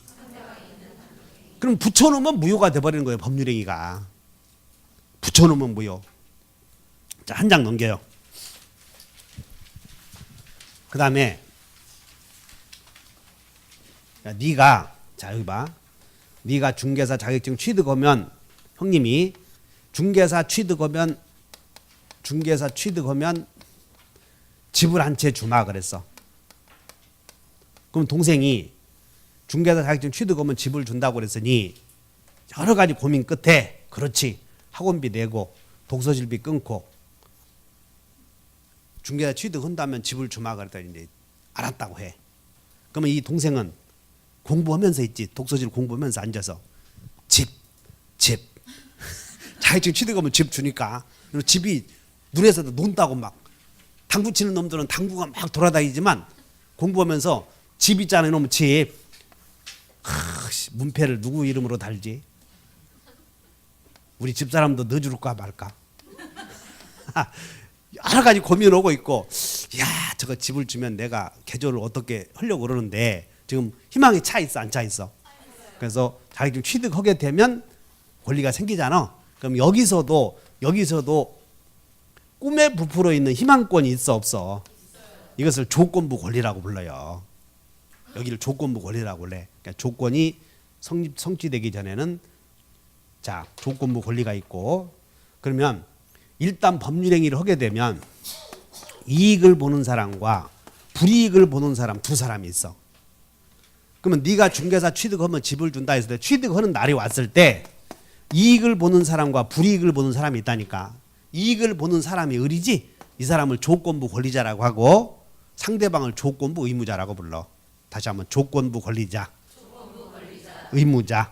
그럼 붙여놓으면 무효가 돼버리는 거예요. 법률행위가. 붙여놓으면 무효. 자, 한 장 넘겨요. 그 다음에 네가 자 여기 봐. 네가 중개사 자격증 취득하면 형님이 중개사 취득하면 집을 한 채 주마 그랬어. 그럼 동생이 중개사 자격증 취득하면 집을 준다고 그랬으니 여러 가지 고민 끝에 그렇지 학원비 내고 독서실비 끊고 중개사 취득한다면 집을 주마 그랬더니 이제 알았다고 해. 그러면 이 동생은 공부하면서 있지. 독서실 공부하면서 앉아서 집 자격증 취득하면 집 주니까 그리고 집이 눈에서 논다고 막 당구 치는 놈들은 당구가 막 돌아다니지만 공부하면서 집 있잖아요. 이놈의 집 문패를 누구 이름으로 달지? 우리 집사람도 넣어줄까 말까? 여러 가지 고민 오고 있고 야 저거 집을 주면 내가 개조를 어떻게 하려고 그러는데 지금 희망이 차 있어 안 차 있어? 그래서 자격증 취득하게 되면 권리가 생기잖아. 그럼 여기서도 꿈에 부풀어 있는 희망권이 있어 없어? 이것을 조건부 권리라고 불러요. 여기를 조건부 권리라고 그래. 그러니까 조건이 성취되기 전에는 자 조건부 권리가 있고 그러면 일단 법률행위를 하게 되면 이익을 보는 사람과 불이익을 보는 사람 두 사람이 있어. 그러면 네가 중개사 취득하면 집을 준다 했을 때 취득하는 날이 왔을 때 이익을 보는 사람과 불이익을 보는 사람이 있다니까. 이익을 보는 사람이 을이지 이 사람을 조건부 권리자라고 하고 상대방을 조건부 의무자라고 불러. 다시 한번 조건부 권리자, 의무자.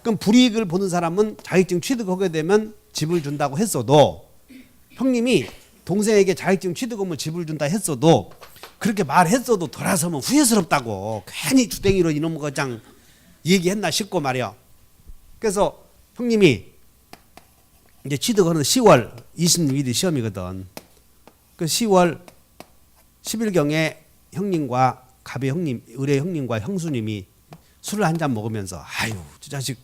그럼 불이익을 보는 사람은 자격증 취득하게 되면 집을 준다고 했어도 형님이 동생에게 자격증 취득하면 집을 준다 했어도 그렇게 말했어도 돌아서면 후회스럽다고 괜히 주댕이로 이놈의 거장 얘기했나 싶고 말이야. 그래서 형님이 이제 취득하는 10월 26일이 시험이거든. 그 10월 10일경에 형님과 갑의 형님, 을의 형님과 형수님이 술을 한 잔 먹으면서 아유 저 자식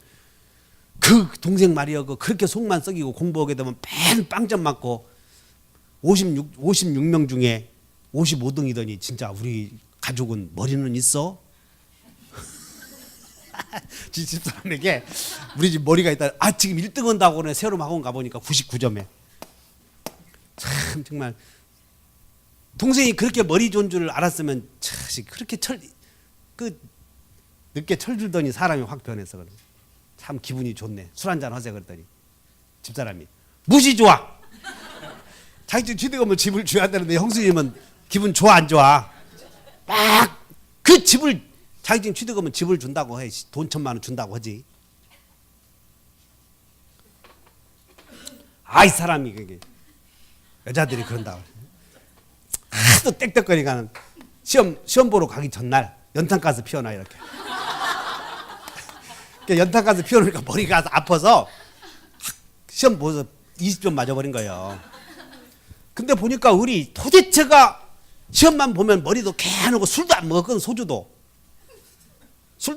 그 동생 말이여 그렇게 속만 썩이고 공부하게 되면 맨 빵점 맞고 56명 중에 55등이더니 진짜 우리 가족은 머리는 있어? 집사람에게 우리 집 머리가 있다. 아 지금 1등 한다고 그래. 새로 학원 가보니까 99점에. 참 정말 동생이 그렇게 머리 좋은 줄 알았으면 참 그렇게 늦게 철들더니 사람이 확 변해서 그래. 참 기분이 좋네. 술 한잔 하세요 그랬더니 집사람이 무시 좋아. 자격증 취득하면 집을 줘야 되는데 형수님은 기분 좋아 안 좋아? 막 그 집을 자격증 취득하면 집을 준다고 해. 돈 1,000만 원 준다고 하지. 아이 사람이 그게 여자들이 그런다. 하도 땡땡거리가는 시험 보러 가기 전날 연탄가스 피워놔 이렇게. 연탄가스 피워놓으니까 머리가 아파서 시험 보고서 20점 맞아버린 거예요. 근데 보니까 우리 도대체가 시험만 보면 머리도 개안하고 술도 안 먹었거든. 술도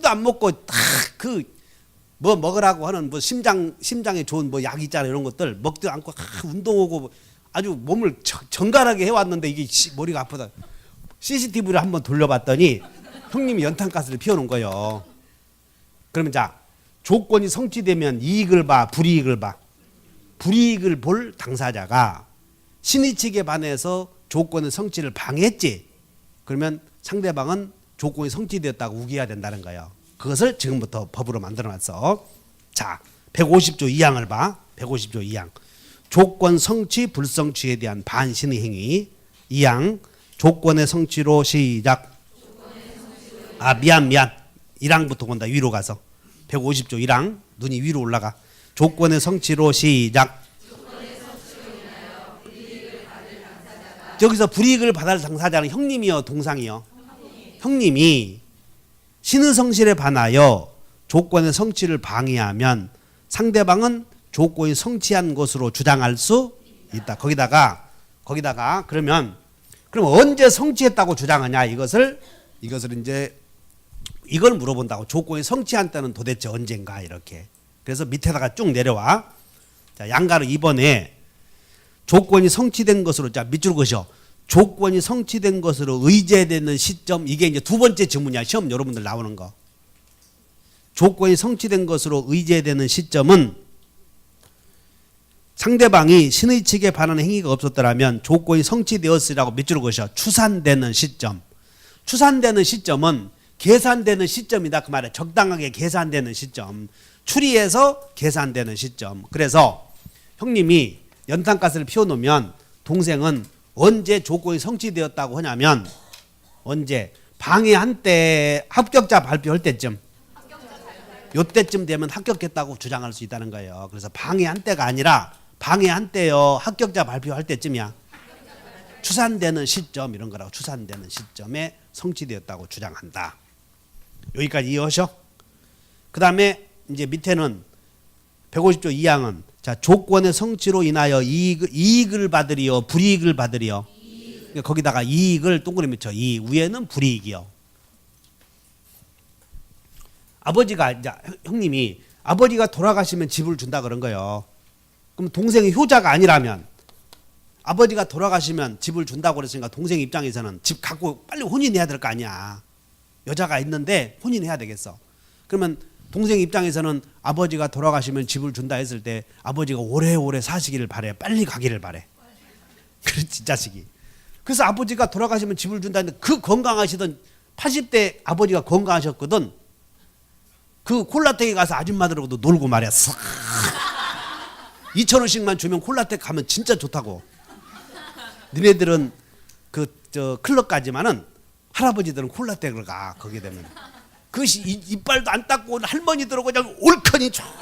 안 먹고 딱 뭐 먹으라고 하는 뭐 심장에 좋은 뭐 약 있잖아 이런 것들 먹지도 않고 운동하고 아주 몸을 정갈하게 해왔는데 이게 머리가 아프다. CCTV를 한번 돌려봤더니 형님이 연탄가스를 피워놓은 거예요. 그러면 자 조건이 성취되면 이익을 봐 불이익을 봐. 불이익을 볼 당사자가 신의 측에 반해서 조건의 성취를 방해했지. 그러면 상대방은 조건이 성취되었다고 우기해야 된다는 거예요. 그것을 지금부터 법으로 만들어놨어. 자, 150조 2항을 봐. 150조 2항. 조건 성취 불성취에 대한 반신의 행위. 2항. 조건의 성취로 시작. 미안. 1항부터 본다. 위로 가서. 150조 1항. 눈이 위로 올라가. 조건의 성취로 시작. 저기서 불이익을 받을 당사자는 형님이요, 동상이요? 형님이 신의 성실에 반하여 조건의 성취를 방해하면 상대방은 조건이 성취한 것으로 주장할 수 있다. 거기다가 그럼 언제 성취했다고 주장하냐? 이것을 이제 이걸 물어본다고. 조건이 성취한 때는 도대체 언젠가 이렇게. 그래서 밑에다가 쭉 내려와. 자, 양가로 2번에 조건이 성취된 것으로, 자, 밑줄 그으셔. 조건이 성취된 것으로 의제되는 시점. 이게 이제 두 번째 질문이야. 시험 여러분들 나오는 거. 조건이 성취된 것으로 의제되는 시점은 상대방이 신의 측에 반하는 행위가 없었더라면 조건이 성취되었으리라고 밑줄 그으셔. 추산되는 시점. 추산되는 시점은 계산되는 시점이다 그 말이야. 적당하게 계산되는 시점. 추리해서 계산되는 시점. 그래서 형님이 연탄가스를 피워놓으면 동생은 언제 조건이 성취되었다고 하냐면 언제 방해한 때 합격자 발표할 때쯤, 요때쯤 되면 합격했다고 주장할 수 있다는 거예요. 그래서 방해한 때가 아니라 방해한 때요 합격자 발표할 때쯤이야. 추산되는 시점 이런 거라고. 추산되는 시점에 성취되었다고 주장한다. 여기까지 이해하셔? 그 다음에 이제 밑에는 150조 2항은 자, 조건의 성취로 인하여 이익을 받으리요, 불이익을 받으리요. 그러니까 거기다가 이익을 동그라미 쳐. 이 위에는 불이익이요. 아버지가 이제 형님이 아버지가 돌아가시면 집을 준다 그런 거예요. 그럼 동생이 효자가 아니라면 아버지가 돌아가시면 집을 준다고 그랬으니까 동생 입장에서는 집 갖고 빨리 혼인해야 될 거 아니야. 여자가 있는데 혼인해야 되겠어. 그러면 동생 입장에서는 아버지가 돌아가시면 집을 준다 했을 때 아버지가 오래오래 사시기를 바래. 빨리 가기를 바래. 그렇지 자식이. 그래서 아버지가 돌아가시면 집을 준다 했는데 그 건강하시던 80대 아버지가 건강하셨거든. 그 콜라텍에 가서 아줌마들하고도 놀고 말이야. 2,000원씩만 주면 콜라텍 가면 진짜 좋다고. 니네들은 클럽 가지만은 할아버지들은 콜라텍을 가. 거기 되면. 그것이 이빨도 안 닦고 할머니들하고 그냥 올커니 좋다고.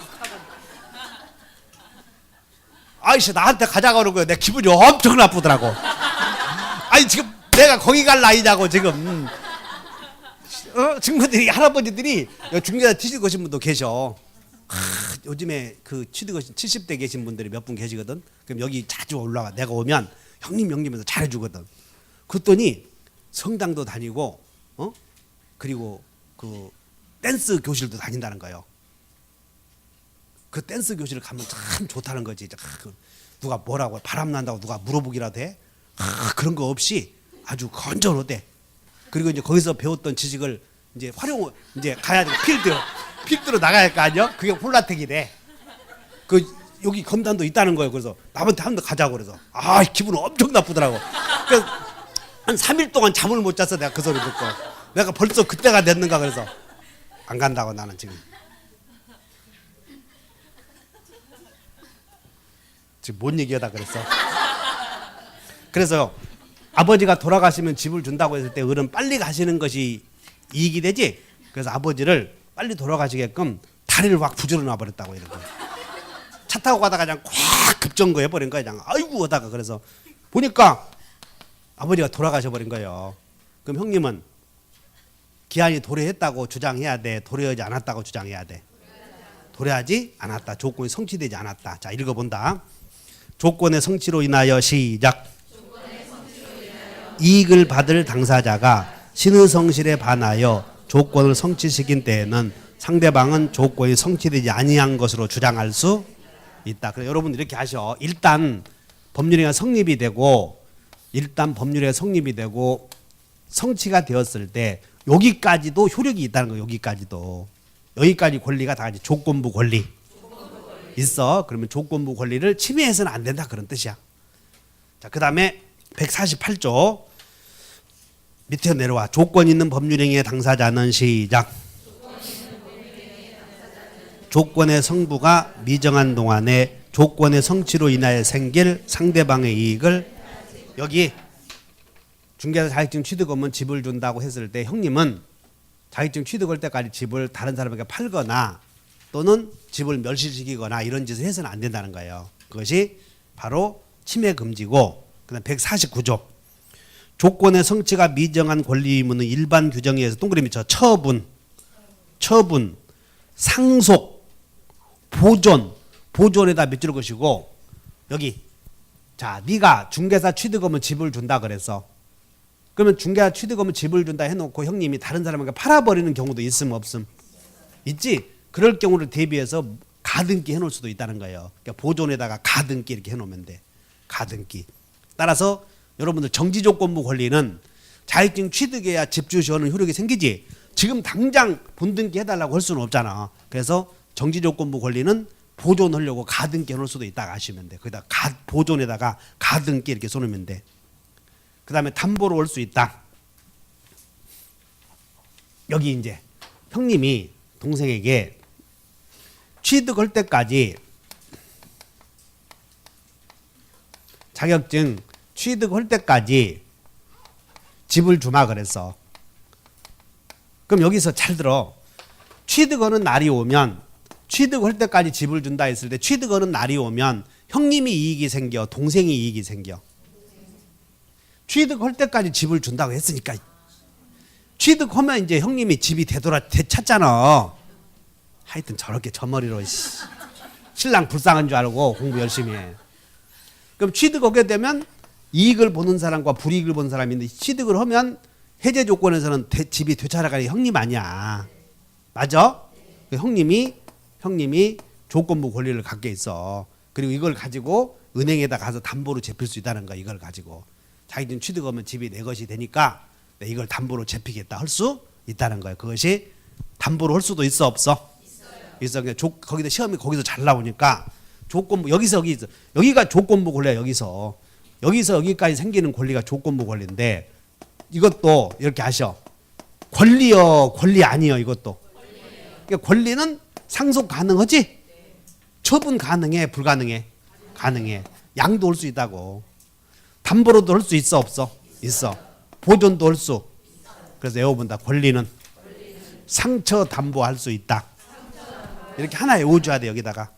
아이씨 나한테 가자고 그러는 거야. 내 기분이 엄청 나쁘더라고. 아니 지금 내가 거기 갈 나이냐고 지금. 친구들이 할아버지들이 중계자 취직 거신 분도 계셔. 요즘에 그 취직 거신 70대 계신 분들이 몇 분 계시거든. 그럼 여기 자주 올라와. 내가 오면 형님해서 잘해주거든. 그랬더니 성당도 다니고 그리고 그 댄스 교실도 다닌다는 거예요. 그 댄스 교실을 가면 참 좋다는 거지. 누가 뭐라고 바람 난다고 누가 물어보기라도 해. 그런 거 없이 아주 건전하대. 그리고 이제 거기서 배웠던 지식을 이제 이제 가야 돼. 필드로 나가야 할 거 아니야? 그게 폴라텍이래. 여기 검단도 있다는 거예요. 그래서 남한테 한 번 가자고 그래서 기분 엄청 나쁘더라고. 그래서 한 3일 동안 잠을 못 잤어. 내가 그 소리 듣고. 내가 벌써 그때가 됐는가 그래서 안 간다고 나는 지금 뭔 얘기하다 그랬어. 그래서 아버지가 돌아가시면 집을 준다고 했을 때 어른 빨리 가시는 것이 이익이 되지. 그래서 아버지를 빨리 돌아가시게끔 다리를 확 부지러 놔버렸다고 이런 거야. 차 타고 가다가 그냥 확 급정거 해버린 거야. 그냥 아이고 하다가. 그래서 보니까 아버지가 돌아가셔 버린 거예요. 그럼 형님은 기한이 도래했다고 주장해야 돼? 도래하지 않았다고 주장해야 돼? 도래하지 않았다. 조건이 성취되지 않았다. 자, 읽어본다. 조건의 성취로 인하여 시작. 이익을 받을 당사자가 신의 성실에 반하여 조건을 성취시킨 때에는 상대방은 조건이 성취되지 아니한 것으로 주장할 수 있다. 그래서 여러분 이렇게 하셔. 일단 법률행위가 성립이 되고 성취가 되었을 때 여기까지도 효력이 있다는 거예요. 여기까지 권리가 다 조건부 권리 있어. 그러면 조건부 권리를 침해해서는 안 된다 그런 뜻이야. 자, 그 다음에 148조 밑에 내려와. 조건 있는 법률행위의 당사자는 시작. 조건의 성부가 미정한 동안에 조건의 성취로 인하여 생길 상대방의 이익을, 여기 중개사 자격증 취득하면 집을 준다고 했을 때 형님은 자격증 취득할 때까지 집을 다른 사람에게 팔거나 또는 집을 멸실시키거나 이런 짓을 해서는 안 된다는 거예요. 그것이 바로 침해 금지고, 그다음 149조 조건의 성취가 미정한 권리 의무는 일반 규정에 의해서 동그라미 쳐 처분, 상속, 보존에다 밑줄 것이고, 여기 자 네가 중개사 취득하면 집을 준다 그랬어. 그러면 중개사 취득하면 집을 준다 해놓고 형님이 다른 사람에게 팔아버리는 경우도 있음 없음? 있지. 그럴 경우를 대비해서 가등기 해놓을 수도 있다는 거예요. 그러니까 보존에다가 가등기 이렇게 해놓으면 돼. 가등기. 따라서 여러분들 정지조건부 권리는 자격증 취득해야 집주시하는 효력이 생기지. 지금 당장 본등기 해달라고 할 수는 없잖아. 그래서 정지조건부 권리는 보존하려고 가등기 해놓을 수도 있다고 하시면 돼. 거기다 보존에다가 가등기 이렇게 써놓으면 돼. 그 다음에 담보로 올 수 있다. 여기 이제 형님이 동생에게 취득할 때까지 자격증 취득할 때까지 집을 주마 그랬어. 그럼 여기서 잘 들어. 취득하는 날이 오면, 취득할 때까지 집을 준다 했을 때 취득하는 날이 오면 형님이 이익이 생겨, 동생이 이익이 생겨? 취득할 때까지 집을 준다고 했으니까 취득하면 이제 형님이 집이 되찾잖아. 하여튼 저렇게 저 머리로 신랑 불쌍한 줄 알고 공부 열심히 해. 그럼 취득하게 되면 이익을 보는 사람과 불이익을 보는 사람이 있는데, 취득을 하면 해제 조건에서는 집이 되찾아가는 형님 아니야. 맞아? 형님이 조건부 권리를 갖게 있어. 그리고 이걸 가지고 은행에다 가서 담보로 잡힐 수 있다는 거야. 이걸 가지고 자기는 취득하면 집이 내 것이 되니까 이걸 담보로 잡히겠다 할 수 있다는 거예요. 그것이 담보로 할 수도 있어 없어? 있어. 거기다 시험이 거기서 잘 나오니까 조건부, 여기가 조건부 권리야. 여기서 여기까지 생기는 권리가 조건부 권리인데, 이것도 이렇게 하셔. 권리요, 권리 아니요. 이것도 그러니까 권리는 상속 가능하지? 처분 가능해, 불가능해? 가능해. 양도 할 수 있다고. 담보로도 할 수 있어 없어? 있어. 보존도 할 수. 그래서 외워본다. 권리는 상처 담보할 수 있다. 이렇게 하나 외워줘야 돼. 여기다가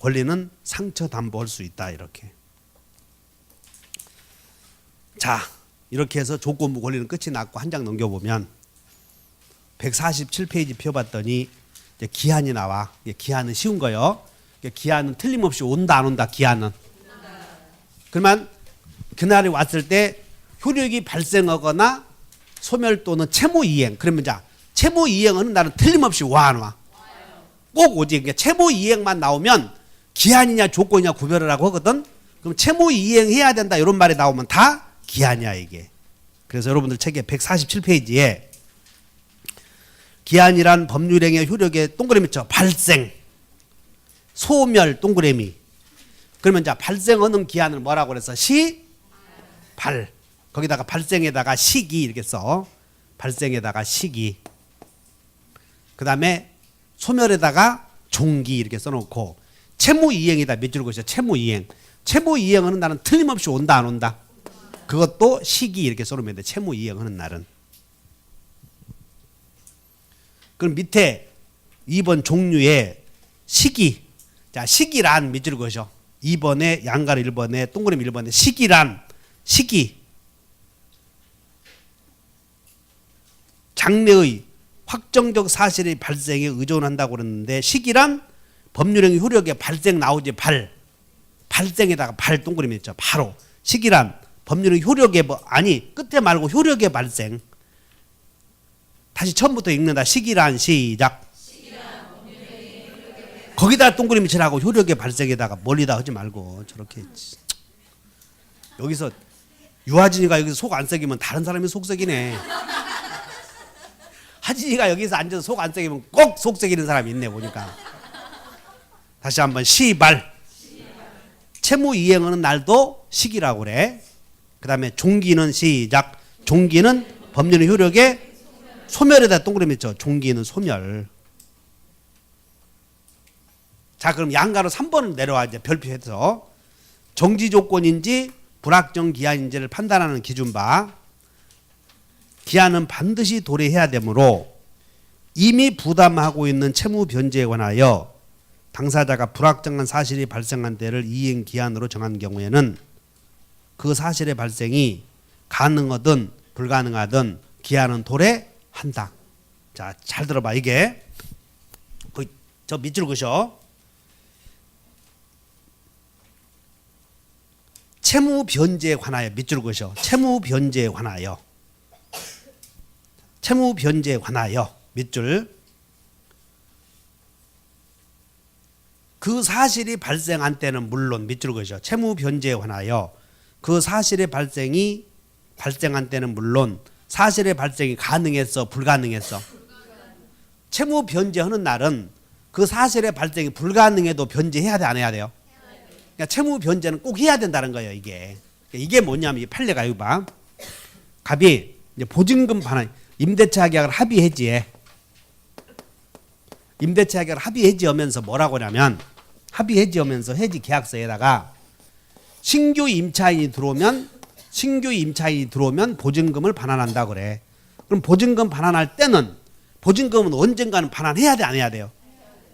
권리는 상처 담보할 수 있다. 이렇게. 자, 이렇게 해서 조건부 권리는 끝이 났고, 한 장 넘겨보면 147페이지 펴봤더니 이제 기한이 나와. 기한은 쉬운 거요. 기한은 틀림없이 온다 안 온다. 기한은. 그러면 그날이 왔을 때 효력이 발생하거나 소멸 또는 채무 이행. 그러면 자, 채무 이행은 나는 틀림없이 와 안 와? 꼭 오지. 그러니까 채무 이행만 나오면 기한이냐 조건이냐 구별을 하고 하거든. 그럼 채무 이행해야 된다 이런 말이 나오면 다 기한이야 이게. 그래서 여러분들 책에 147페이지에 기한이란 법률행위의 효력의 동그라미 쳐 발생, 소멸 동그라미. 그러면 자, 발생하는 기한을 뭐라고 그래서 발. 거기다가 발생에다가 시기 이렇게 써. 발생에다가 시기. 그 다음에 소멸에다가 종기 이렇게 써놓고, 채무이행이다 몇 줄 것이야. 채무이행. 채무이행하는 날은 틀림없이 온다 안 온다? 그것도 시기 이렇게 써놓으면 돼. 채무이행하는 날은. 그럼 밑에 2번 종류의 시기. 자, 시기란 몇 줄 것이요. 2번에 양가로 1번에 동그라미 1번에 시기란 시기. 장래의 확정적 사실의 발생에 의존한다고 그랬는데, 시기란 법률행위 효력의 발생 나오지. 발생에다가 발 동그라미 있죠. 바로 시기란 법률행위 효력의 아니 끝에 말고 효력의 발생. 다시 처음부터 읽는다. 시기란 시작. 거기다 동그라미 치라고. 효력의 발생에다가 멀리다 하지 말고 저렇게. 여기서 유하진이가 여기서 속 안 썩이면 다른 사람이 속 썩이네. 하진이가 여기서 앉아서 속 안 썩이면 꼭 속 썩이는 사람이 있네 보니까. 다시 한번 시발. 채무 이행하는 날도 시기라고 그래. 그 다음에 종기는 시작. 종기는 법률의 효력에 소멸에다 동그라미 있죠. 종기는 소멸. 자, 그럼 양가로 3번을 내려와 이제 별표해서 정지 조건인지 불확정 기한인지를 판단하는 기준 봐. 기한은 반드시 도래해야 되므로 이미 부담하고 있는 채무 변제에 관하여 당사자가 불확정한 사실이 발생한 때를 이행 기한으로 정한 경우에는 그 사실의 발생이 가능하든 불가능하든 기한은 도래한다. 자, 잘 들어봐. 이게 저 밑줄 그셔. 채무 변제에 관하여 밑줄 그셔. 채무 변제에 관하여. 채무 변제에 관하여 밑줄. 그 사실이 발생한 때는 물론 밑줄 그셔. 채무 변제에 관하여 그 사실의 발생한 때는 물론 사실의 발생이 가능했어, 불가능했어? 채무 변제하는 날은 그 사실의 발생이 불가능해도 변제해야 돼, 안 해야 돼요? 그러니까 채무 변제는 꼭 해야 된다는 거예요, 이게. 이게 뭐냐면 이 판례가 이거 봐. 갑이 이제 보증금 반환, 임대차 계약을 합의해지해. 임대차 계약을 합의해지하면서 뭐라고 하냐면 합의해지하면서 해지 계약서에다가 신규 임차인이 들어오면 보증금을 반환한다 그래. 그럼 보증금 반환할 때는 보증금은 언젠가는 반환해야 돼, 안 해야 돼요?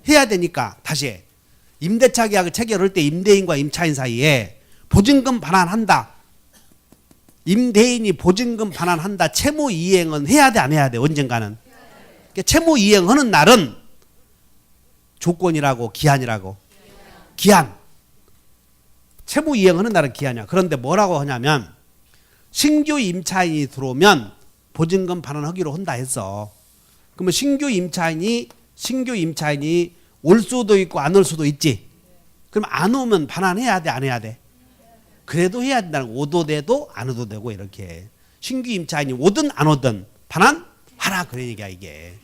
해야 되니까 다시 해. 임대차 계약을 체결할 때 임대인과 임차인 사이에 보증금 반환한다. 임대인이 보증금 반환한다. 채무 이행은 해야 돼, 안 해야 돼? 언젠가는. 그러니까 채무 이행하는 날은 조건이라고 기한이라고. 기한. 채무 이행하는 날은 기한이야. 그런데 뭐라고 하냐면 신규 임차인이 들어오면 보증금 반환하기로 한다 했어. 그러면 신규 임차인이 올 수도 있고 안 올 수도 있지. 그럼 안 오면 반환해야 돼, 안 해야 돼? 그래도 해야 된다는 거. 오도 돼도 안 오도 되고 이렇게. 신규 임차인이 오든 안 오든 반환하라 그런 얘기야 이게.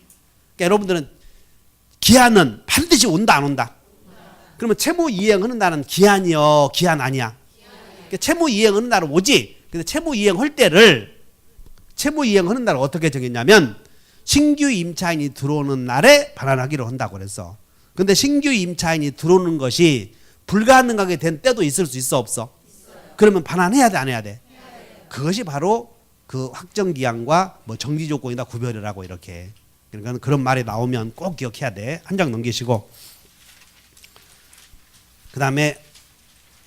그러니까 여러분들은 기한은 반드시 온다 안 온다? 그러면 채무 이행하는 날은 기한이요, 기한 아니야? 그러니까 채무 이행하는 날은 오지. 근데 채무 이행하는 날을 어떻게 정했냐면 신규 임차인이 들어오는 날에 반환하기로 한다고 그랬어. 근데 신규 임차인이 들어오는 것이 불가능하게 된 때도 있을 수 있어, 없어? 그러면 반환해야 돼, 안 해야 돼? 그것이 바로 그 확정 기한과 뭐 정지 조건이다 구별이라고 이렇게. 그러니까 그런 말이 나오면 꼭 기억해야 돼. 한 장 넘기시고. 그다음에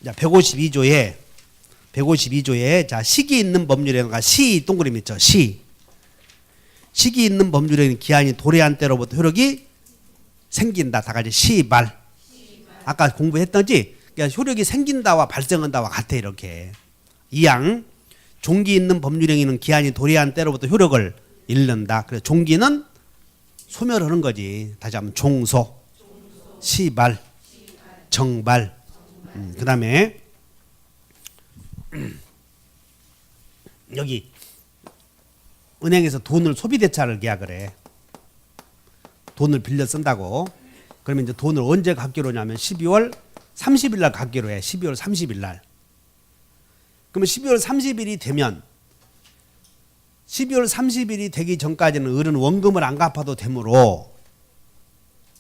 152조에 자, 시기 있는 법률에는 시 동그라미 있죠. 시기 있는 법률에는 기한이 도래한 때로부터 효력이 생긴다. 다 같이 시발. 아까 공부했던지. 그러니까 효력이 생긴다와 발생한다와 같아 이렇게. 이양 종기 있는 법률행위는 기한이 도래한 때로부터 효력을 잃는다. 그래서 종기는 소멸하는 거지. 다시 한번 종소, 시발, 정발. 그다음에 여기 은행에서 돈을 소비대차를 계약을 해. 돈을 빌려 쓴다고. 그러면 이제 돈을 언제 갚기로 하냐면 12월 30일 날 갚기로 해. 12월 30일 날. 그러면 12월 30일이 되면 12월 30일이 되기 전까지는 을은 원금을 안 갚아도 되므로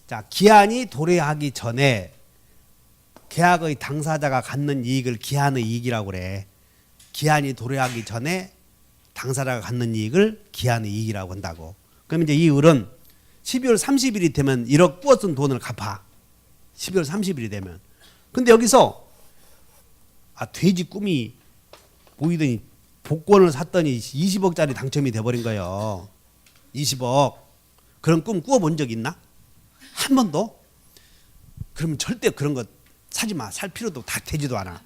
자, 기한이 도래하기 전에 계약의 당사자가 갖는 이익을 기한의 이익이라고 그래. 기한이 도래하기 전에 당사자가 갖는 이익을 기한의 이익이라고 한다고. 그럼 이제 이 을은 12월 30일이 되면 1억 부어 쓴 돈을 갚아. 12월 30일이 되면. 근데 여기서 돼지 꿈이 보이더니 복권을 샀더니 20억짜리 당첨이 돼버린 거예요. 20억. 그런 꿈 꾸어본 적 있나? 한 번도? 그러면 절대 그런 거 사지 마. 살 필요도 다 되지도 않아.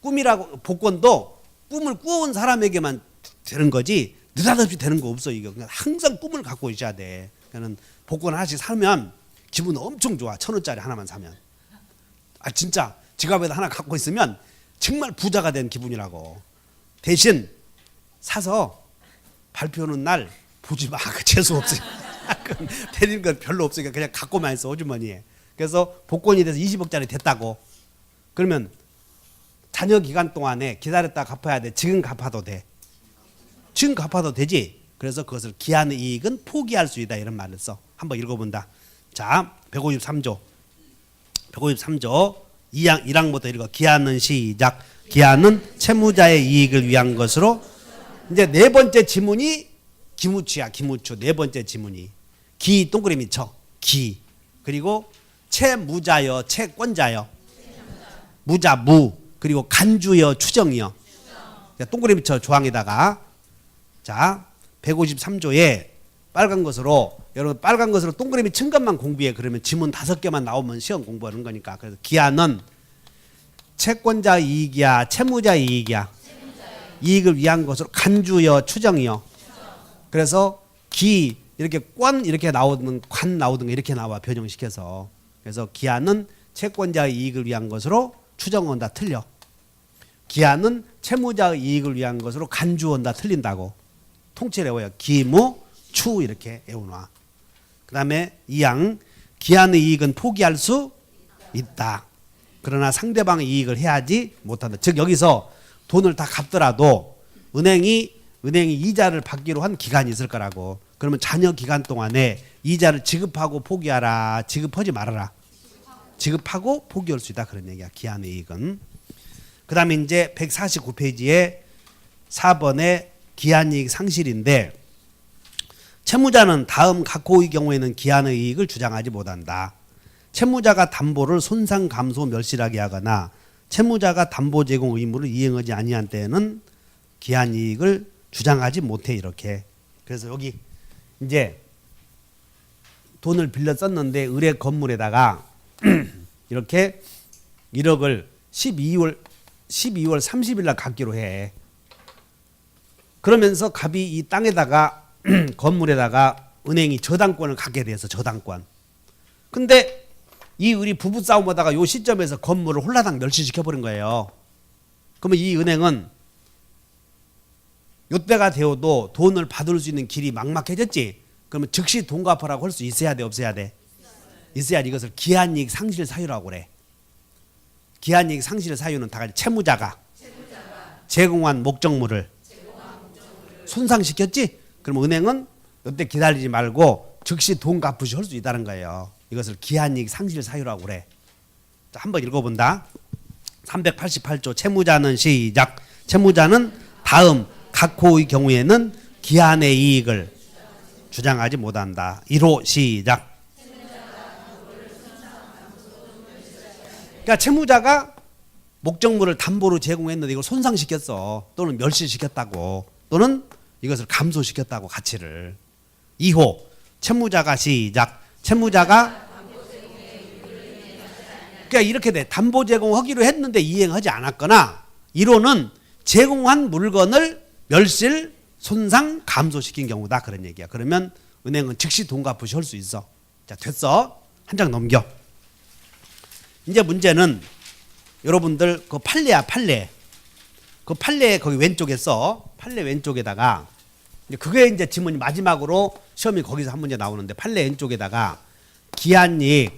꿈이라고 복권도 꿈을 꾸어온 사람에게만 되는 거지 느닷없이 되는 거 없어. 이거 그냥 항상 꿈을 갖고 있어야 돼. 그러니까 복권 하나씩 사면 기분 엄청 좋아. 1,000원짜리 하나만 사면. 진짜 지갑에다 하나 갖고 있으면 정말 부자가 된 기분이라고. 대신 사서 발표하는 날 보지 마. 그 재수 없으니까. 되는 건 별로 없으니까 그냥 갖고만 있어. 호주머니에. 그래서 복권이 돼서 20억짜리 됐다고. 그러면 잔여 기간 동안에 기다렸다 갚아야 돼. 지금 갚아도 돼. 지금 갚아도 되지. 그래서 그것을 기한의 이익은 포기할 수 있다 이런 말을 써. 한번 읽어본다. 자, 153조 2항 1항부터 읽어. 기한은 시작. 기한은 채무자의 이익을 위한 것으로. 이제 네 번째 지문이 기무추야. 기무추. 네 번째 지문이 기 동그라미 쳐. 기. 그리고 채무자여 채권자여 무자 무. 그리고 간주여 추정이여. 동그라미 쳐 조항에다가. 자, 153조에 빨간 것으로, 여러분 빨간 것으로 동그라미 친 것만 공부해. 그러면 지문 5개만 나오면 시험 공부하는 거니까. 그래서 기한은 채권자 이익이야 채무자 이익이야? 이익을 위한 것으로 간주여 추정이여. 그래서 기 이렇게 권 이렇게 나오든 관 나오든 이렇게 나와 변형시켜서. 그래서 기한은 채권자의 이익을 위한 것으로 추정한다 틀려. 기한은 채무자의 이익을 위한 것으로 간주한다 틀린다고. 통째로 외워요. 기무 추 이렇게 외워놔. 그 다음에 2항 기한의 이익은 포기할 수 있다. 그러나 상대방의 이익을 해야지 못한다. 즉 여기서 돈을 다 갚더라도 은행이 이자를 받기로 한 기간이 있을 거라고. 그러면 잔여 기간 동안에 이자를 지급하고 포기하라, 지급하지 말아라. 지급하고 포기할 수 있다 그런 얘기야. 기한의 이익은. 그 다음에 이제 149페이지에 4번에 기한이익 상실인데, 채무자는 다음 각호의 경우에는 기한의 이익을 주장하지 못한다. 채무자가 담보를 손상 감소 멸실하게 하거나 채무자가 담보 제공 의무를 이행하지 아니한 때에는 기한이익을 주장하지 못해 이렇게. 그래서 여기 이제 돈을 빌려 썼는데 을의 건물에다가 이렇게 1억을 12월 30일 날 갚기로 해. 그러면서 갑이 이 땅에다가 건물에다가 은행이 저당권을 갖게 돼서 저당권. 근데 이 을이 부부싸움하다가 요 시점에서 건물을 홀라당 멸시시켜버린 거예요. 그러면 이 은행은 요때가 되어도 돈을 받을 수 있는 길이 막막해졌지. 그러면 즉시 돈 갚으라고 할 수 있어야 돼 없어야 돼? 있어야지. 이것을 기한이익 상실 사유라고 그래. 기한이익 상실 사유는 다 같이 채무자가 제공한 목적물을 손상시켰지? 그럼 은행은 이때 기다리지 말고 즉시 돈 갚으시 할 수 있다는 거예요. 이것을 기한이익 상실 사유라고 그래. 자, 한번 읽어본다. 388조 채무자는 시작. 채무자는 다음 각호의 경우에는 기한의 이익을 주장하지 못한다. 1호 시작. 그러니까 채무자가 목적물을 담보로 제공했는데 이걸 손상시켰어. 또는 멸시시켰다고. 또는 이것을 감소시켰다고 가치를. 2호 채무자가 시작. 채무자가 그러니까 이렇게 돼. 담보 제공하기로 했는데 이행하지 않았거나 1호는 제공한 물건을 멸실, 손상, 감소시킨 경우다 그런 얘기야. 그러면 은행은 즉시 돈 갚으시 할 수 있어. 자, 됐어. 한 장 넘겨. 이제 문제는 여러분들 그 판례야 판례. 그 판례 거기 왼쪽에 써. 판례 왼쪽에다가 그게 이제 지문이 마지막으로 시험이 거기서 한 문제 나오는데 판례 왼쪽에다가 기한이익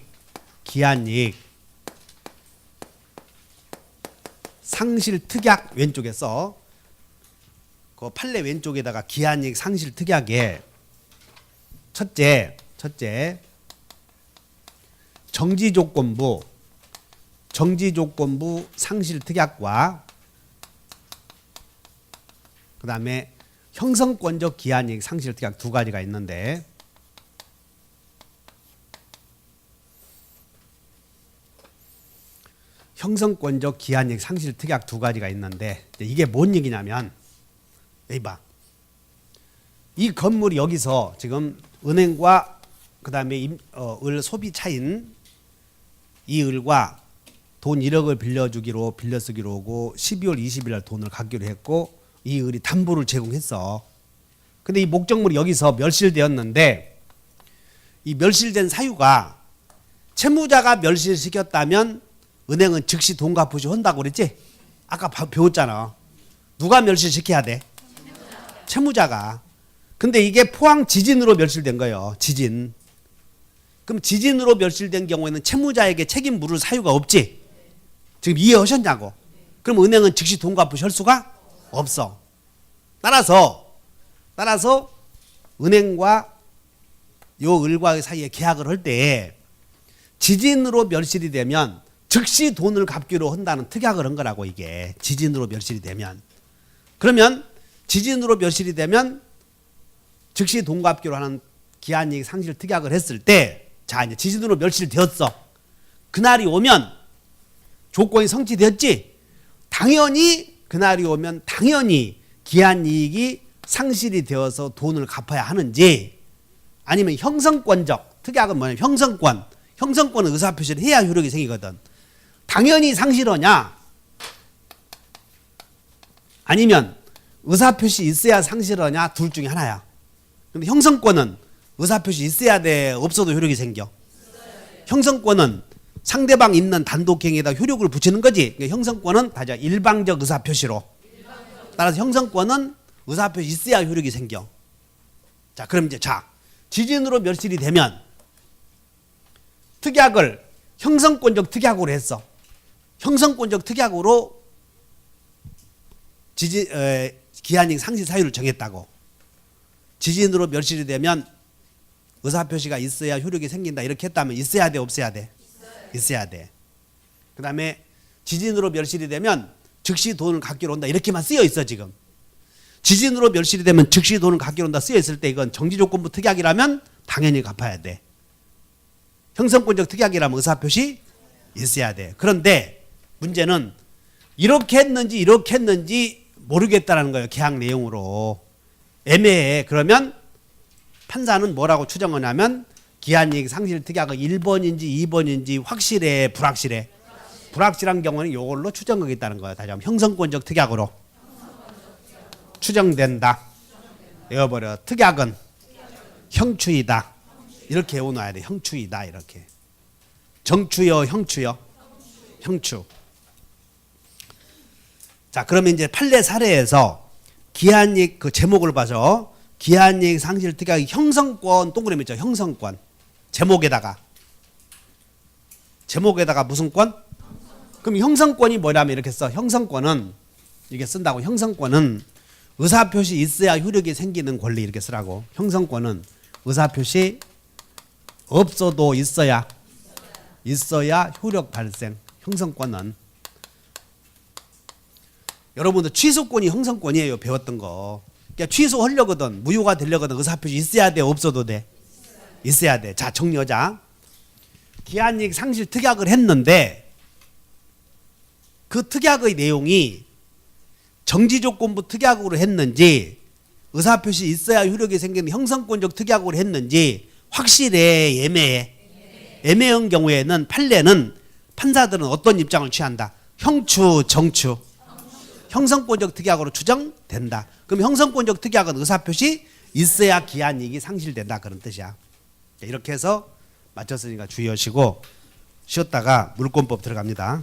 상실 특약 왼쪽에 써. 그 판례 왼쪽에다가 기한이익 상실 특약에 첫째 정지조건부 상실 특약과 그 다음에 형성권적 기한이익 상실 특약 두 가지가 있는데 형성권적 기한이익 상실 특약 두 가지가 있는데 이게 뭔 얘기냐면 여기 봐. 이 건물이 여기서 지금 은행과 그 다음에 을 소비차인 이 을과 돈 1억을 빌려 쓰기로 하고 12월 20일 날 돈을 갚기로 했고 이 을이 담보를 제공했어. 근데 이 목적물이 여기서 멸실되었는데 이 멸실된 사유가 채무자가 멸실시켰다면 은행은 즉시 돈 갚으시 한다고 그랬지? 아까 배웠잖아. 누가 멸실시켜야 돼? 채무자가. 근데 이게 포항 지진으로 멸실된 거예요. 지진. 그럼 지진으로 멸실된 경우에는 채무자에게 책임 물을 사유가 없지? 지금 이해하셨냐고? 그럼 은행은 즉시 돈 갚으시 할 수가 없어. 따라서 따라서 은행과 요 을과 사이에 계약을 할 때 지진으로 멸실이 되면 즉시 돈을 갚기로 한다는 특약을 한 거라고. 이게 지진으로 멸실이 되면. 그러면 지진으로 멸실이 되면 즉시 돈 갚기로 하는 기한이익 상실 특약을 했을 때, 자 이제 지진으로 멸실되었어. 그날이 오면 조건이 성취되었지. 당연히 그날이 오면 당연히 기한이익이 상실이 되어서 돈을 갚아야 하는지, 아니면 형성권적 특약은 뭐냐면 형성권은 의사표시를 해야 효력이 생기거든. 당연히 상실하냐, 아니면 의사표시 있어야 상실하냐, 둘 중에 하나야. 근데 형성권은 의사표시 있어야 돼, 없어도 효력이 생겨? 형성권은 상대방 있는 단독행위에다 효력을 붙이는 거지. 그러니까 형성권은 다자 일방적 의사표시로. 따라서 형성권은 의사표시 있어야 효력이 생겨. 자, 그럼 이제 지진으로 멸실이 되면 특약을 형성권적 특약으로 했어. 형성권적 특약으로 기한이익 상실 사유를 정했다고. 지진으로 멸실이 되면 의사표시가 있어야 효력이 생긴다 이렇게 했다면 있어야 돼, 없어야 돼? 있어야 돼. 그 다음에 지진으로 멸실이 되면 즉시 돈을 갚기로 한다 이렇게만 쓰여 있어. 지금 지진으로 멸실이 되면 즉시 돈을 갚기로 한다 쓰여 있을 때 이건 정지조건부 특약이라면 당연히 갚아야 돼. 형성권적 특약이라면 의사표시 있어야 돼. 그런데 문제는 이렇게 했는지 모르겠다라는 거예요. 계약 내용으로 애매해. 그러면 판사는 뭐라고 추정하냐면 기한이익 상실 특약은 1번인지 2번인지 확실해, 불확실해? 불확실한 경우는 이걸로 추정하겠다는 거예요. 다시 한번 형성권적 특약으로 추정된다. 외워버려. 특약은 형추이다. 이렇게 외워놔야 돼. 형추이다. 이렇게. 정추요, 형추요? 형추. 자, 그러면 이제 판례 사례에서 기한이익 그 제목을 봐서 기한이익 상실 특약의 형성권 동그라미 있죠. 형성권. 제목에다가 무슨 권? 그럼 형성권이 뭐냐면 이렇게 써. 형성권은 이게 쓴다고. 형성권은 의사표시 있어야 효력이 생기는 권리 이렇게 쓰라고. 형성권은 의사표시 없어도 있어야 효력 발생. 형성권은 여러분들 취소권이 형성권이에요. 배웠던 거. 그러니까 취소하려거든 무효가 되려거든 의사표시 있어야 돼, 없어도 돼? 있어야 돼. 자, 정리하자. 기한이익 상실 특약을 했는데 그 특약의 내용이 정지조건부 특약으로 했는지 의사표시 있어야 효력이 생기는 형성권적 특약으로 했는지 확실해, 애매해? 애매한 경우에는 판례는 판사들은 어떤 입장을 취한다? 형추, 정추? 형성권적 특약으로 추정된다. 그럼 형성권적 특약은 의사표시 있어야 기한이익이 상실된다 그런 뜻이야. 이렇게 해서 맞췄으니까 주의하시고 쉬었다가 물권법 들어갑니다.